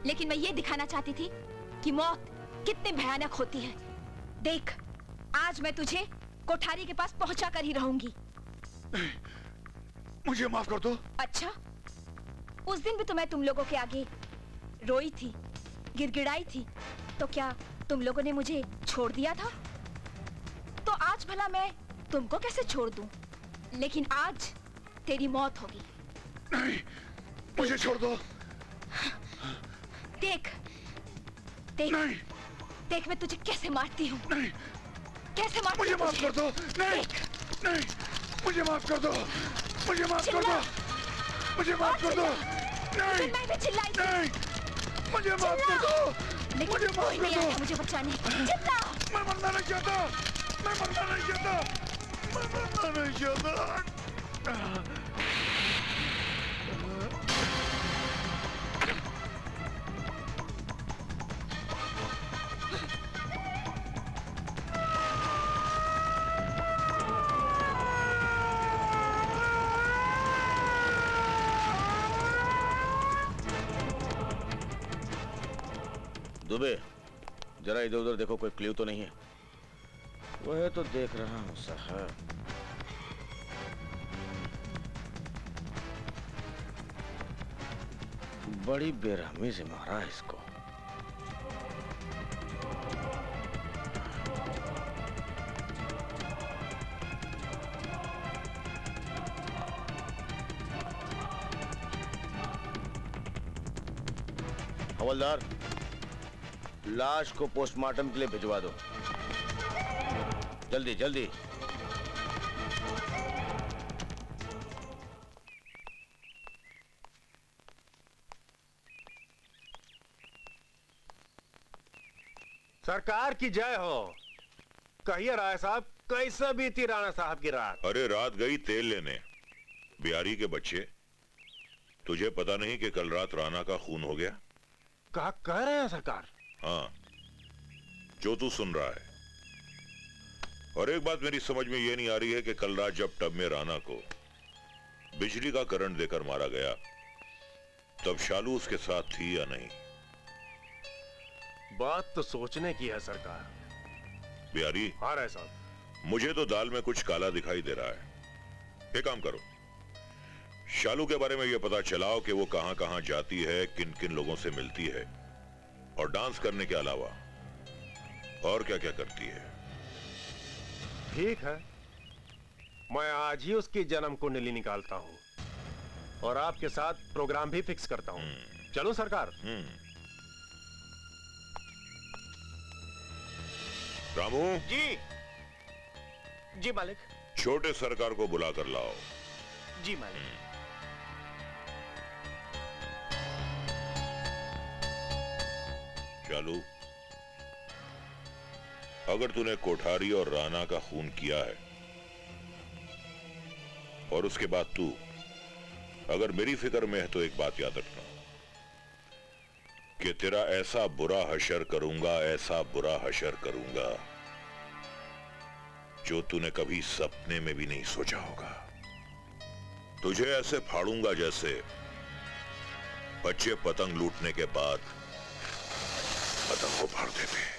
लेकिन मैं ये दिखाना चाहती थी कि मौत कितनी भयानक होती है। देख आज मैं तुझे कोठारी के पास पहुंचा कर ही रहूंगी। मुझे माफ कर दो। अच्छा, उस दिन भी तो मैं तुम लोगों के आगे रोई थी, गिड़गिड़ाई थी, तो क्या तुम लोगों ने मुझे छोड़ दिया था? तो आज भला मैं तुमको कैसे छोड़ दूं? लेकिन आज तेरी मौत होगी। नहीं, मुझे छोड़ दो। देख देख नहीं। देख मैं तुझे कैसे मारती हूँ। नहीं, कैसे मारती मुझे हूँ माफ कर दो। नहीं, नहीं, मुझे माफ कर दो। मुझे माफ कर दो। मुझे माफ कर दो। नहीं, मैं भी चिल्लाई थी। नहीं, मुझे माफ कर दो। लेकिन मुझे माफ कोई कर नहीं दो। आया मुझे बचाने। चिल्ला। मैं मरना नहीं चाहता। मैं मरना नहीं चाहता। मैं मरना नहीं चाहता। दुबे, जरा इधर उधर देखो, कोई क्ल्यू तो नहीं है। वह तो देख रहा हूँ साहब। बड़ी बेरहमी से मारा है इसको। हवलदार, लाश को पोस्टमार्टम के लिए भिजवा दो। जल्दी जल्दी। सरकार की जय हो। कहिए राय साहब, कैसे बीती राणा साहब की रात? अरे रात गई तेल लेने। बिहारी के बच्चे, तुझे पता नहीं कि कल रात राणा का खून हो गया? क्या कह रहे हैं सरकार? हाँ, जो तू सुन रहा है। और एक बात मेरी समझ में ये नहीं आ रही है कि कल रात जब टब में राणा को बिजली का करंट देकर मारा गया, तब शालू उसके साथ थी या नहीं? बात तो सोचने की है सरकार। बिहारी। हाँ राय साहब। मुझे तो दाल में कुछ काला दिखाई दे रहा है। एक काम करो, शालू के बारे में यह पता चलाओ कि वो कहां कहां जाती है, किन किन लोगों से मिलती है, और डांस करने के अलावा और क्या क्या करती है। ठीक है, मैं आज ही उसकी जन्म कुंडली निकालता हूं और आपके साथ प्रोग्राम भी फिक्स करता हूं। चलो सरकार। रामू। जी जी मालिक। छोटे सरकार को बुला कर लाओ। जी मालिक। शालू, अगर तूने कोठारी और राणा का खून किया है और उसके बाद तू अगर मेरी फिक्र में है, तो एक बात याद रखना, कि तेरा ऐसा बुरा हशर करूंगा, ऐसा बुरा हशर करूंगा जो तूने कभी सपने में भी नहीं सोचा होगा। तुझे ऐसे फाड़ूंगा जैसे बच्चे पतंग लूटने के बाद पतंग को फाड़ देते।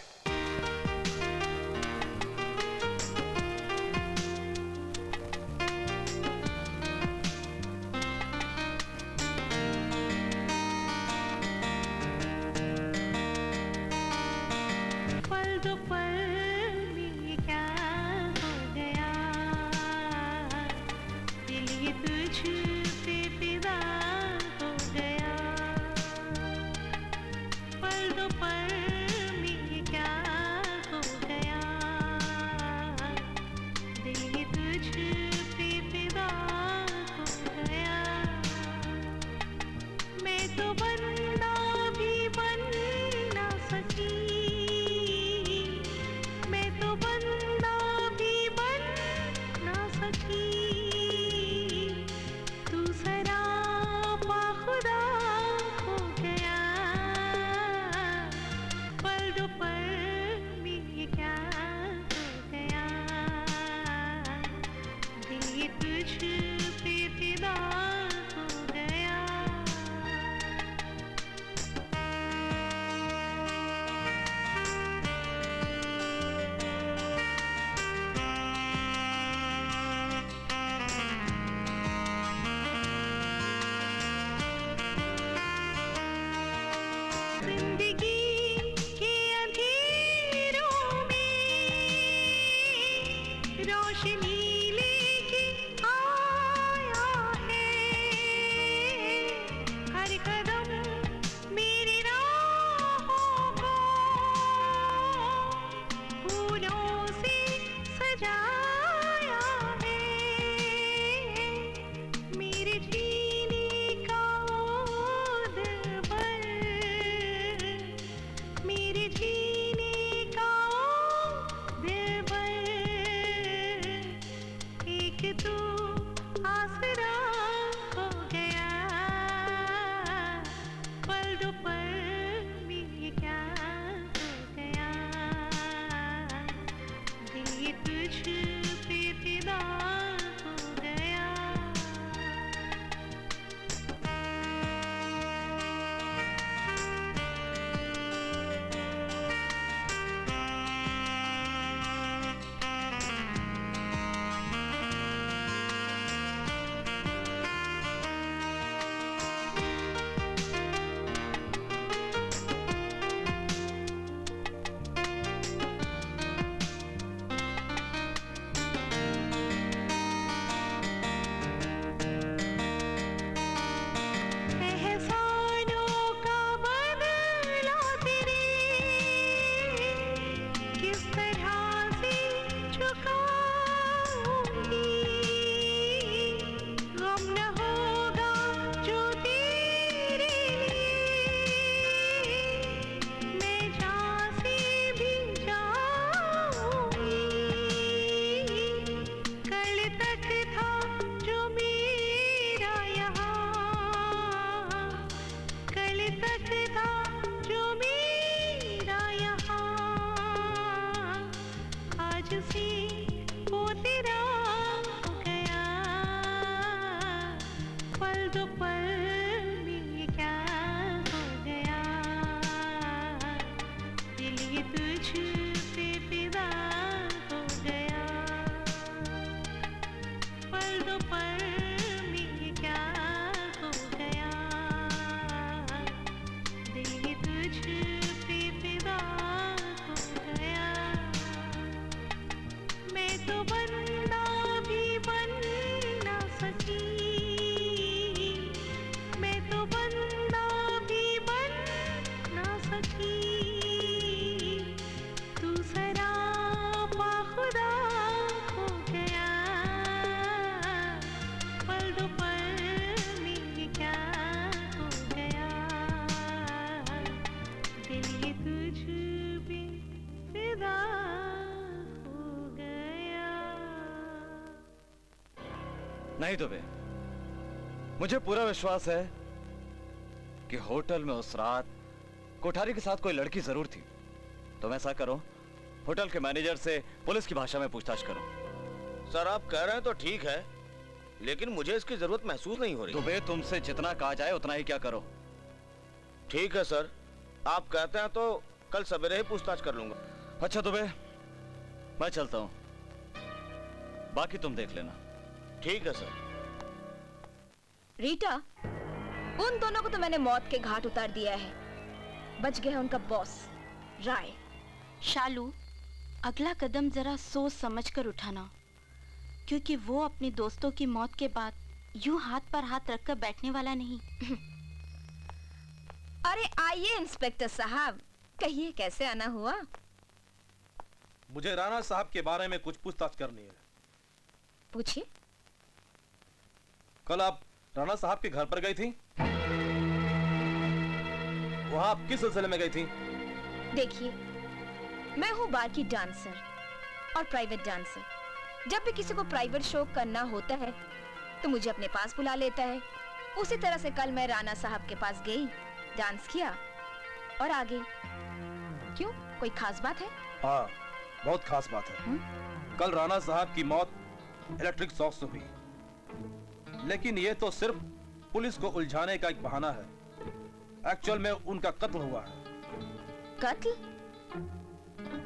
नहीं दुबे, मुझे पूरा विश्वास है कि होटल में उस रात कोठारी के साथ कोई लड़की जरूर थी। तुम ऐसा करो, होटल के मैनेजर से पुलिस की भाषा में पूछताछ करो। सर आप कह रहे हैं तो ठीक है, लेकिन मुझे इसकी जरूरत महसूस नहीं हो रही। दुबे तुमसे जितना कहा जाए उतना ही क्या करो। ठीक है सर, आप कहते हैं तो कल सवेरे ही पूछताछ कर लूंगा। अच्छा दुबे, मैं चलता हूं, बाकी तुम देख लेना। ठीक है सर। रीटा, उन दोनों को तो मैंने मौत के घाट उतार दिया है। बच गया उनका बॉस राय। शालू, अगला कदम जरा सोच समझकर उठाना, क्योंकि वो अपने दोस्तों की मौत के बाद यूं हाथ पर हाथ रखकर बैठने वाला नहीं। अरे आइए इंस्पेक्टर साहब, कहिए कैसे आना हुआ? मुझे राणा साहब के बारे में कुछ पूछताछ करनी है। पूछिए। कल आप राणा साहब के घर पर गई थी? वहां आप किस सिलसिले में गई थी? देखिए, मैं हूँ बार की डांसर और प्राइवेट डांसर। जब भी किसी को प्राइवेट शो करना होता है तो मुझे अपने पास बुला लेता है। उसी तरह से कल मैं राणा साहब के पास गई, डांस किया और आ गई। क्यों, कोई खास बात है? हाँ, बहुत खास बात है। कल राणा साहब की मौत इलेक्ट्रिक शॉक से हुई, लेकिन ये तो सिर्फ पुलिस को उलझाने का एक बहाना है। एक्चुअल में उनका कत्ल हुआ है। कत्ल?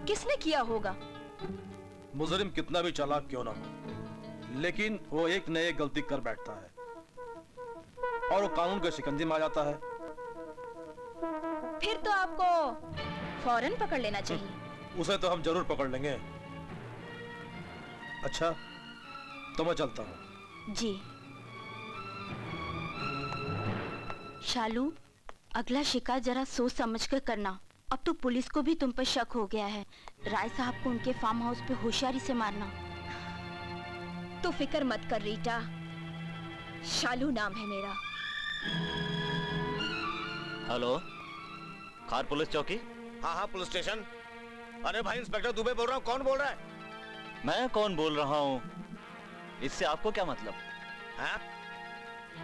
किसने किया होगा? मुजरिम कितना भी चालाक क्यों ना हो, लेकिन वो एक न एक गलती कर बैठता है और वो कानून के शिकंजे में आ जाता है। फिर तो आपको फौरन पकड़ लेना चाहिए। उसे तो हम जरूर पकड़ लेंगे। अच्छा, तो मैं चलता हूँ। जी। शालू, अगला शिकार जरा सोच समझकर करना। अब तो पुलिस को भी तुम पर शक हो गया है। राय साहब को उनके फार्म हाउस पे होशियारी से मारना। तू फिक्र मत कर रीटा, शालू नाम है मेरा। हेलो, खार पुलिस चौकी? हाँ हाँ, पुलिस स्टेशन। अरे भाई, इंस्पेक्टर दुबे बोल रहा हूँ। कौन बोल रहा है? मैं कौन बोल रहा हूँ, इससे आपको क्या मतलब?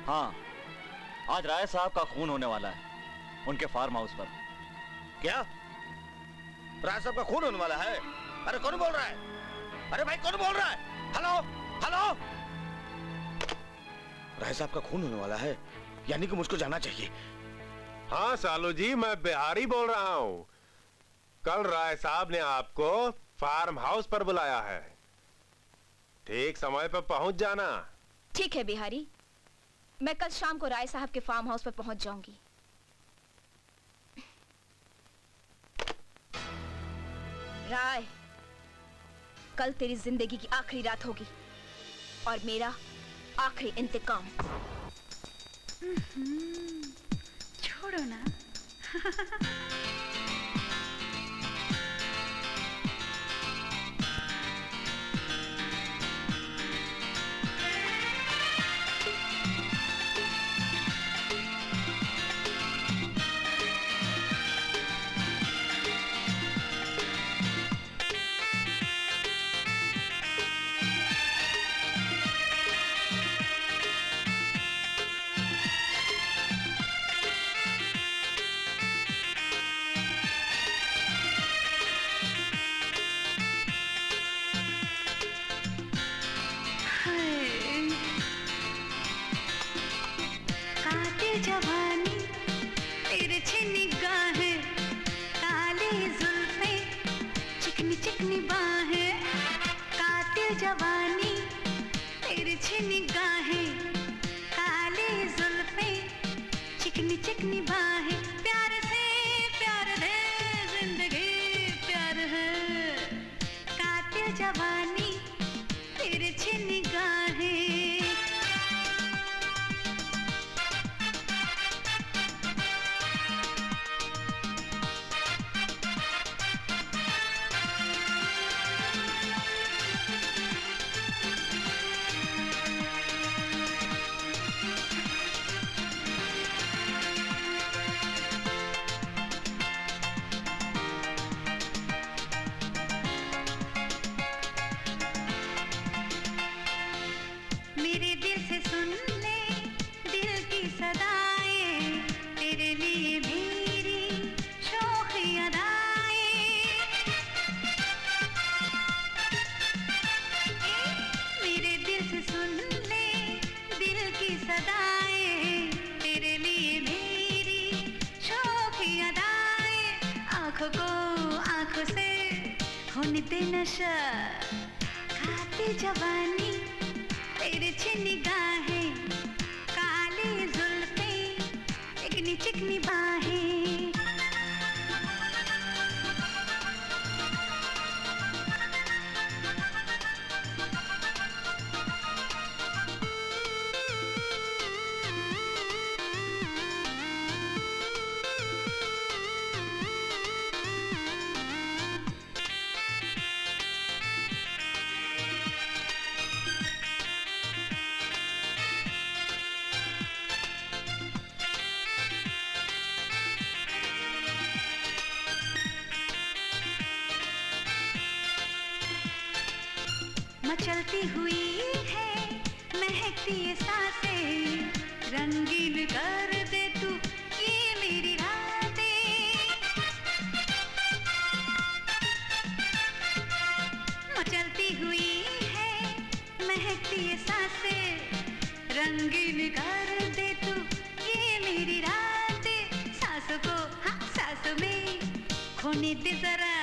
हाँ, आज राय साहब का खून होने वाला है उनके फार्म हाउस पर। क्या? राय साहब का खून होने वाला है? अरे कौन बोल रहा है? अरे भाई, कौन बोल रहा है? Hello hello. राय साहब का खून होने वाला है, यानी कि मुझको जाना चाहिए। हाँ सालू जी, मैं बिहारी बोल रहा हूँ। कल राय साहब ने आपको फार्म हाउस पर बुलाया है, ठीक समय पर पहुंच जाना। ठीक है बिहारी, मैं कल शाम को राय साहब के फार्म हाउस पर पहुंच जाऊंगी। राय, कल तेरी जिंदगी की आखिरी रात होगी और मेरा आखिरी इंतकाम। छोड़ो ना। जवानी तिरछी निगाहें, काली जुल्फें, चिकनी चिकनी बाहें। कातिल जवानी तिरछी निगाहें, काली जुल्फें, चिकनी चिकनी बाहें। प्यार से प्यार है जिंदगी, प्यार है। कातिल जवानी तिरछी निगाहें। खोने दे नशा खाते जवानी तिरछी निगाहें काली जुल्फे चिकनी चिकनी बाहें मचलती हुई है महकती ये सांसें रंगीन कर दे तू ये मेरी रातें मचलती हुई है महकती ये सांसें रंगीन कर दे तू ये मेरी रातें सांसों को हाँ सांसों में खोने दे जरा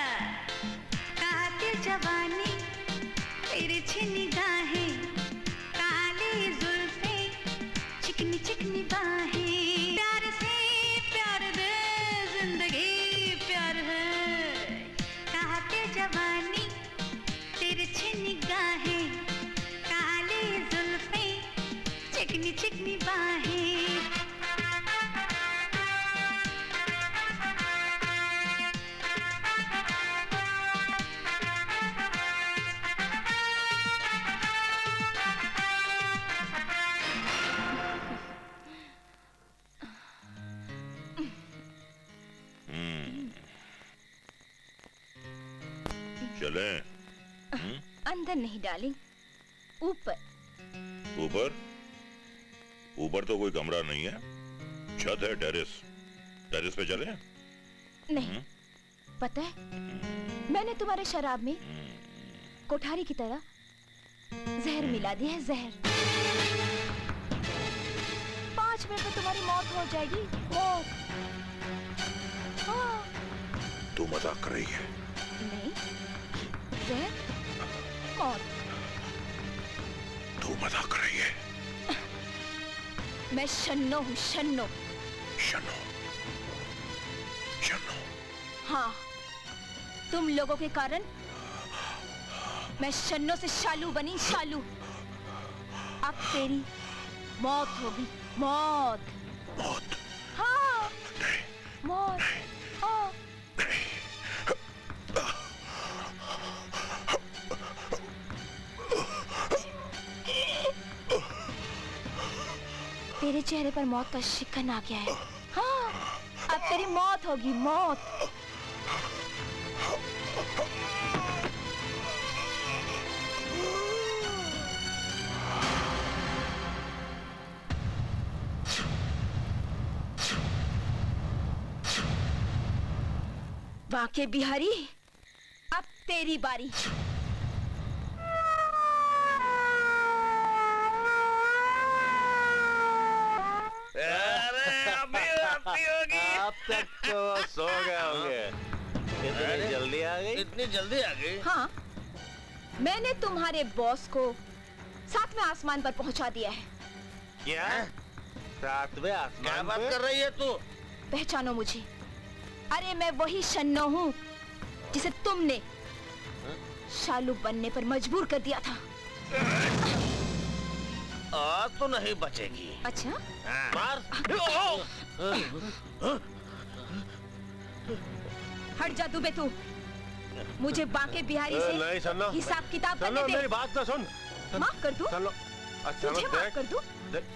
कातिल जवानी तिरछी निगाहें काली जुल्फे चिकनी चिकनी बाहें प्यार से प्यार दे जिंदगी प्यार है कहते जवानी तिरछी निगाहें काली जुल्फे चिकनी चिकनी बाहें चले अंदर नहीं डार्लिंग, ऊपर। ऊपर? ऊपर तो कोई कमरा नहीं है, छत है, टेरेस। टेरेस पे चले? नहीं, पता है मैंने तुम्हारे शराब में कोठारी की तरह जहर मिला दिया है, जहर। 5 मिनट में तुम्हारी मौत हो जाएगी, मौत। हाँ। तू मजाक कर रही है? नहीं, जहर, मौत। तू मजाक कर रही है? मैं शन्नो हूँ, शन्नो। शन्नो? शन्नो? हाँ, तुम लोगों के कारण मैं शन्नो से शालू बनी, शालू। अब तेरी मौत होगी, मौत। मौत? हाँ। नहीं। मौत। नहीं। हाँ। नहीं। तेरे चेहरे पर मौत का शिकन आ गया है। हाँ, अब तेरी मौत होगी, मौत। बांके बिहारी, अब तेरी बारी। अब तक तो सो गए होंगे। इतनी जल्दी आ गई? इतनी जल्दी आ गई? हाँ, मैंने तुम्हारे बॉस को 7वें आसमान पर पहुंचा दिया है। क्या? 7वें आसमान? क्या बात कर रही है तू? पहचानो मुझे। अरे मैं वही शन्नो हूँ जिसे तुमने शालू बनने पर मजबूर कर दिया था। आज तो नहीं बचेगी। अच्छा? मार। हट जा दुबे तू। मुझे बांके बिहारी से हिसाब किताब करने दे। मेरी बात तो सुन। माफ कर दूं? अच्छा, मुझे माफ कर दूं?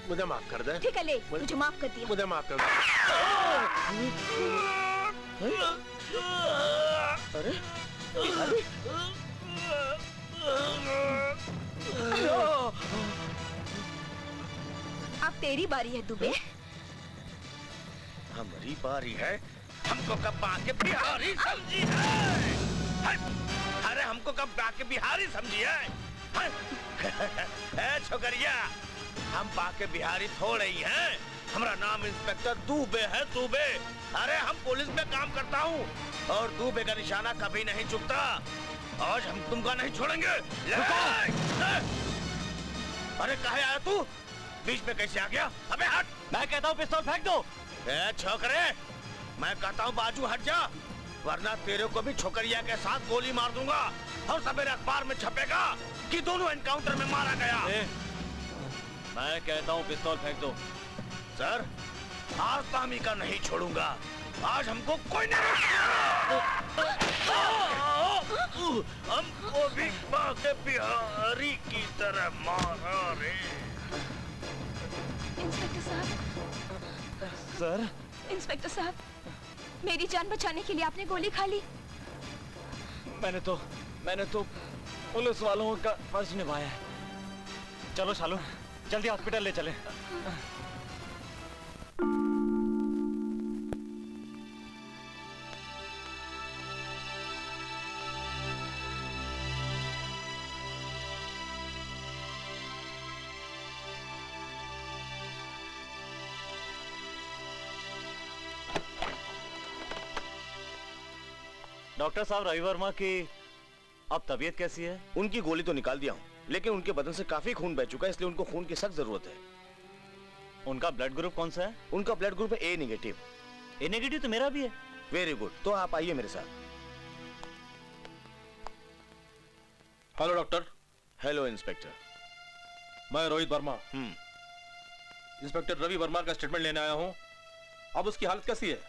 मुझे माफ कर दे। ठीक है, ले, मुझे माफ कर दिया। मुझे माफ कर दे। अरे अब तेरी बारी है दुबे। हमारी बारी है? हमको कब बांके बिहारी समझी है? अरे हमको कब बांके बिहारी समझी है? ए छोकरिया, हम बांके बिहारी थोड़े ही हैं। हमारा नाम इंस्पेक्टर दुबे है, दुबे। अरे हम पुलिस में काम करता हूँ और दुबे का निशाना कभी नहीं चुकता। आज हम तुमका नहीं छोड़ेंगे। ले! अरे कहे आया तू? बीच में कैसे आ गया? अबे हट! मैं कहता हूँ पिस्तौल फेंक दो। छोकरे, मैं कहता हूँ बाजू हट जा, वरना तेरे को भी छोकरिया के साथ गोली मार दूंगा और सवेरे अखबार में छपेगा कि दोनों एनकाउंटर में मारा गया। मैं कहता हूँ पिस्तौल फेंक दो। सर, आज तामी का नहीं छोड़ूंगा। आज हमको कोई नहीं हमको भी बाके बिहारी की तरह मारा रे। इंस्पेक्टर साहब, सर, इंस्पेक्टर साहब, मेरी जान बचाने के लिए आपने गोली खा ली। मैंने तो पुलिस वालों का फर्ज निभाया है। चलो शालू, जल्दी हॉस्पिटल ले चले। डॉक्टर साहब, रवि वर्मा की अब तबीयत कैसी है? उनकी गोली तो निकाल दिया हूँ, लेकिन उनके बदन से काफी खून बह चुका है, इसलिए उनको खून की सख्त जरूरत है। उनका ब्लड ग्रुप कौन सा है? उनका ब्लड ग्रुप है ए नेगेटिव। ए नेगेटिव तो मेरा भी है। वेरी गुड, तो आप आइए मेरे साथ। Hello doctor. Hello inspector. मैं रोहित वर्मा इंस्पेक्टर रवि वर्मा का स्टेटमेंट लेने आया हूँ। अब उसकी हालत कैसी है?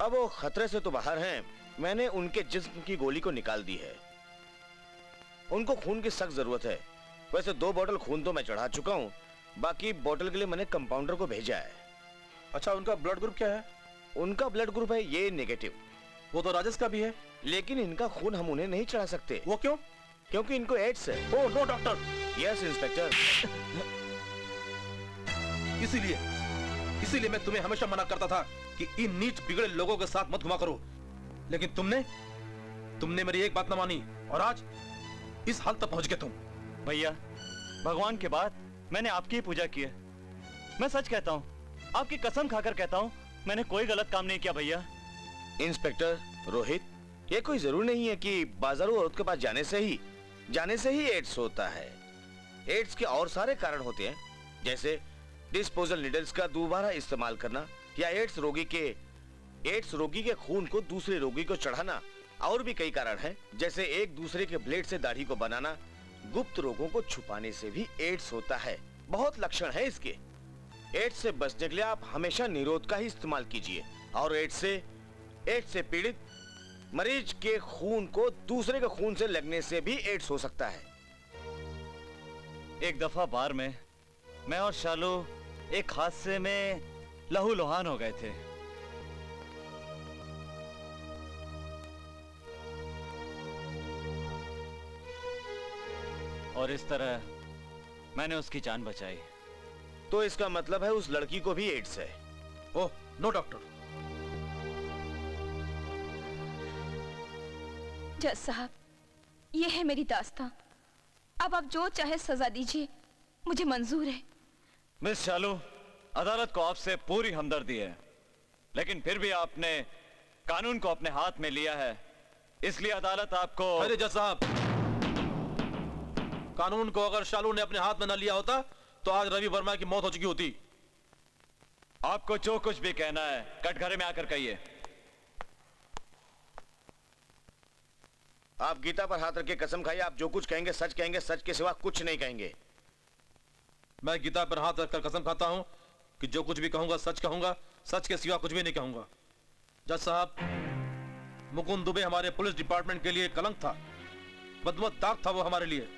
अब वो खतरे से तो बाहर हैं। मैंने उनके जिस्म की गोली को निकाल दी है। उनको खून की सख्त जरूरत है। वैसे 2 बोतल खून तो मैं चढ़ा चुका हूँ, बाकी बोतल के लिए मैंने कंपाउंडर को भेजा है। अच्छा, उनका ब्लड ग्रुप क्या है? उनका ब्लड ग्रुप है ये नेगेटिव। वो तो राजेश का भी है। लेकिन इनका खून हम उन्हें नहीं चढ़ा सकते। वो क्यों? क्योंकि इनको एड्स है। Oh no doctor. Yes inspector. इसीलिए मैं तुम्हें हमेशा मना करता था कि इन नीच बिगड़े लोगों के साथ मत घुमा करो, लेकिन तुमने मेरी एक बात न मानी और आज इस हाल तक पहुंच गए तुम। भैया, भगवान के बाद मैंने आपकी ही पूजा की है। मैं सच कहता हूँ, आपकी कसम खाकर कहता हूँ, मैंने कोई गलत काम नहीं किया भैया। इंस्पेक्टर रोहित, ये कोई जरूर नहीं है कि बाजारू औरत के पास जाने से ही एड्स होता है। एड्स के और सारे कारण होते हैं, जैसे डिस्पोजल नीडल्स का दोबारा इस्तेमाल करना या एड्स रोगी के खून को दूसरे रोगी को चढ़ाना। और भी कई कारण हैं, जैसे एक दूसरे के ब्लेड से दाढ़ी को बनाना। गुप्त रोगों को छुपाने से भी एड्स होता है। बहुत लक्षण है इसके। एड्स से बचने के लिए आप हमेशा निरोध का ही इस्तेमाल कीजिए। और एड्स से पीड़ित मरीज के खून को दूसरे के खून से लगने से भी एड्स हो सकता है। एक दफा बार में मैं और शालू एक हादसे में लहूलुहान हो गए थे। और इस तरह मैंने उसकी जान बचाई। तो इसका मतलब है उस लड़की को भी एड्स है। Oh no doctor. जज साहब, ये है मेरी दास्तां। अब आप जो चाहे सजा दीजिए, मुझे मंजूर है। मिस शालू, अदालत को आपसे पूरी हमदर्दी है, लेकिन फिर भी आपने कानून को अपने हाथ में लिया है, इसलिए अदालत आपको। अरे जज साहब, कानून को अगर शालू ने अपने हाथ में न लिया होता तो आज रवि वर्मा की मौत हो चुकी होती। आपको जो कुछ भी कहना है कटघरे में आकर कहिए। आप गीता पर हाथ रख के कसम खाइए, आप जो कुछ कहेंगे, सच के सिवा कुछ नहीं कहेंगे। मैं गीता पर हाथ रखकर कसम खाता हूं कि जो कुछ भी कहूंगा, सच के सिवा कुछ भी नहीं कहूंगा। जज साहब, मुकुंद दुबे हमारे पुलिस डिपार्टमेंट के लिए कलंक था, बदमत दाग था वो हमारे लिए।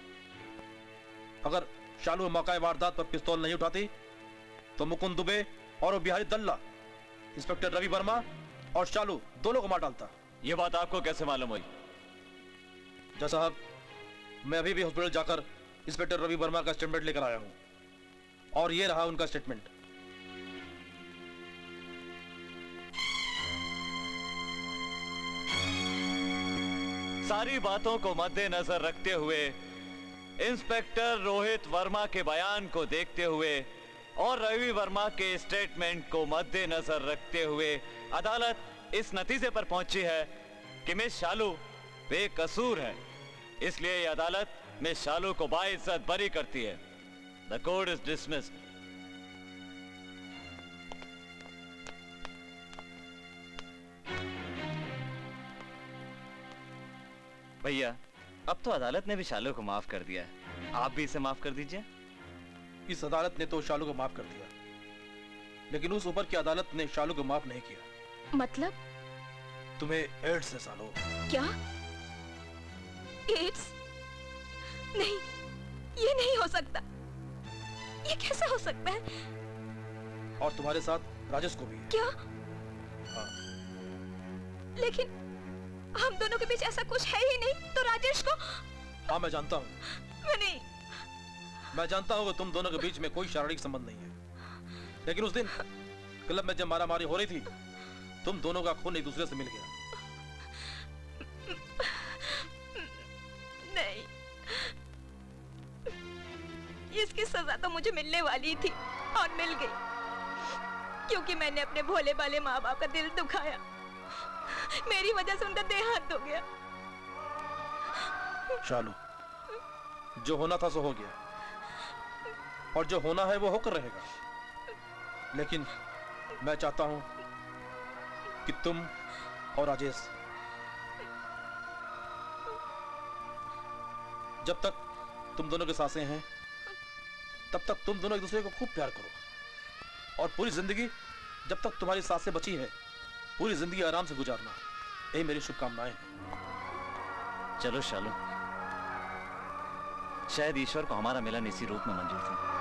अगर शालू मौका वारदात पर पिस्तौल नहीं उठाती तो मुकुंद दुबे और वो बिहारी दल्ला, इंस्पेक्टर रवि वर्मा और शालू दोनों को मार डालता। ये बात आपको कैसे मालूम हुई? जज साहब, मैं अभी भी हॉस्पिटल जाकर इंस्पेक्टर रवि वर्मा का स्टेटमेंट लेकर आया हूं, और ये रहा उनका स्टेटमेंट। सारी बातों को मद्देनजर रखते हुए, इंस्पेक्टर रोहित वर्मा के बयान को देखते हुए और रवि वर्मा के स्टेटमेंट को मद्देनजर रखते हुए अदालत इस नतीजे पर पहुंची है कि मिस शालू बेकसूर है, इसलिए ये अदालत में शालू को बाइज्जत बरी करती है। The court is dismissed. भैया, अब तो अदालत ने भी शालू को माफ कर दिया है, आप भी इसे माफ कर दीजिए। इस अदालत ने तो शालू को माफ कर दिया, लेकिन उस ऊपर की अदालत ने शालू को माफ नहीं किया। मतलब? तुम्हें एड्स है सालो। क्या? एड्स? नहीं, ये नहीं हो सकता। ये कैसे हो सकता है? और तुम्हारे साथ राजेश को भी है। क्या? हाँ। लेकिन हम दोनों के बीच ऐसा कुछ है ही नहीं, तो राजेश को? हाँ, मैं जानता हूँ। नहीं। मैं जानता हूँ कि तुम दोनों के बीच में कोई शारीरिक संबंध नहीं है, लेकिन उस दिन क्लब में जब मारामारी हो रही थी, तुम दोनों का खून एक दूसरे से मिल गया। नहीं, इसकी सजा तो मुझे मिलने वाली थी और मिल गई, क्योंकि मैंने अपने भोले भाले माँ बाप का दिल दुखाया। मेरी वजह से उनका देहांत हो गया। शालू, जो होना था सो हो गया, और जो होना है वो होकर रहेगा। लेकिन मैं चाहता हूं कि तुम और राजेश जब तक तुम दोनों के सांसें हैं, तब तक तुम दोनों एक दूसरे को खूब प्यार करो, और पूरी जिंदगी जब तक तुम्हारी सांसें बची है, पूरी जिंदगी आराम से गुजारना। यही मेरी शुभकामनाएं हैं। चलो शालू, शायद ईश्वर को हमारा मिलन इसी रूप में मंजूर था।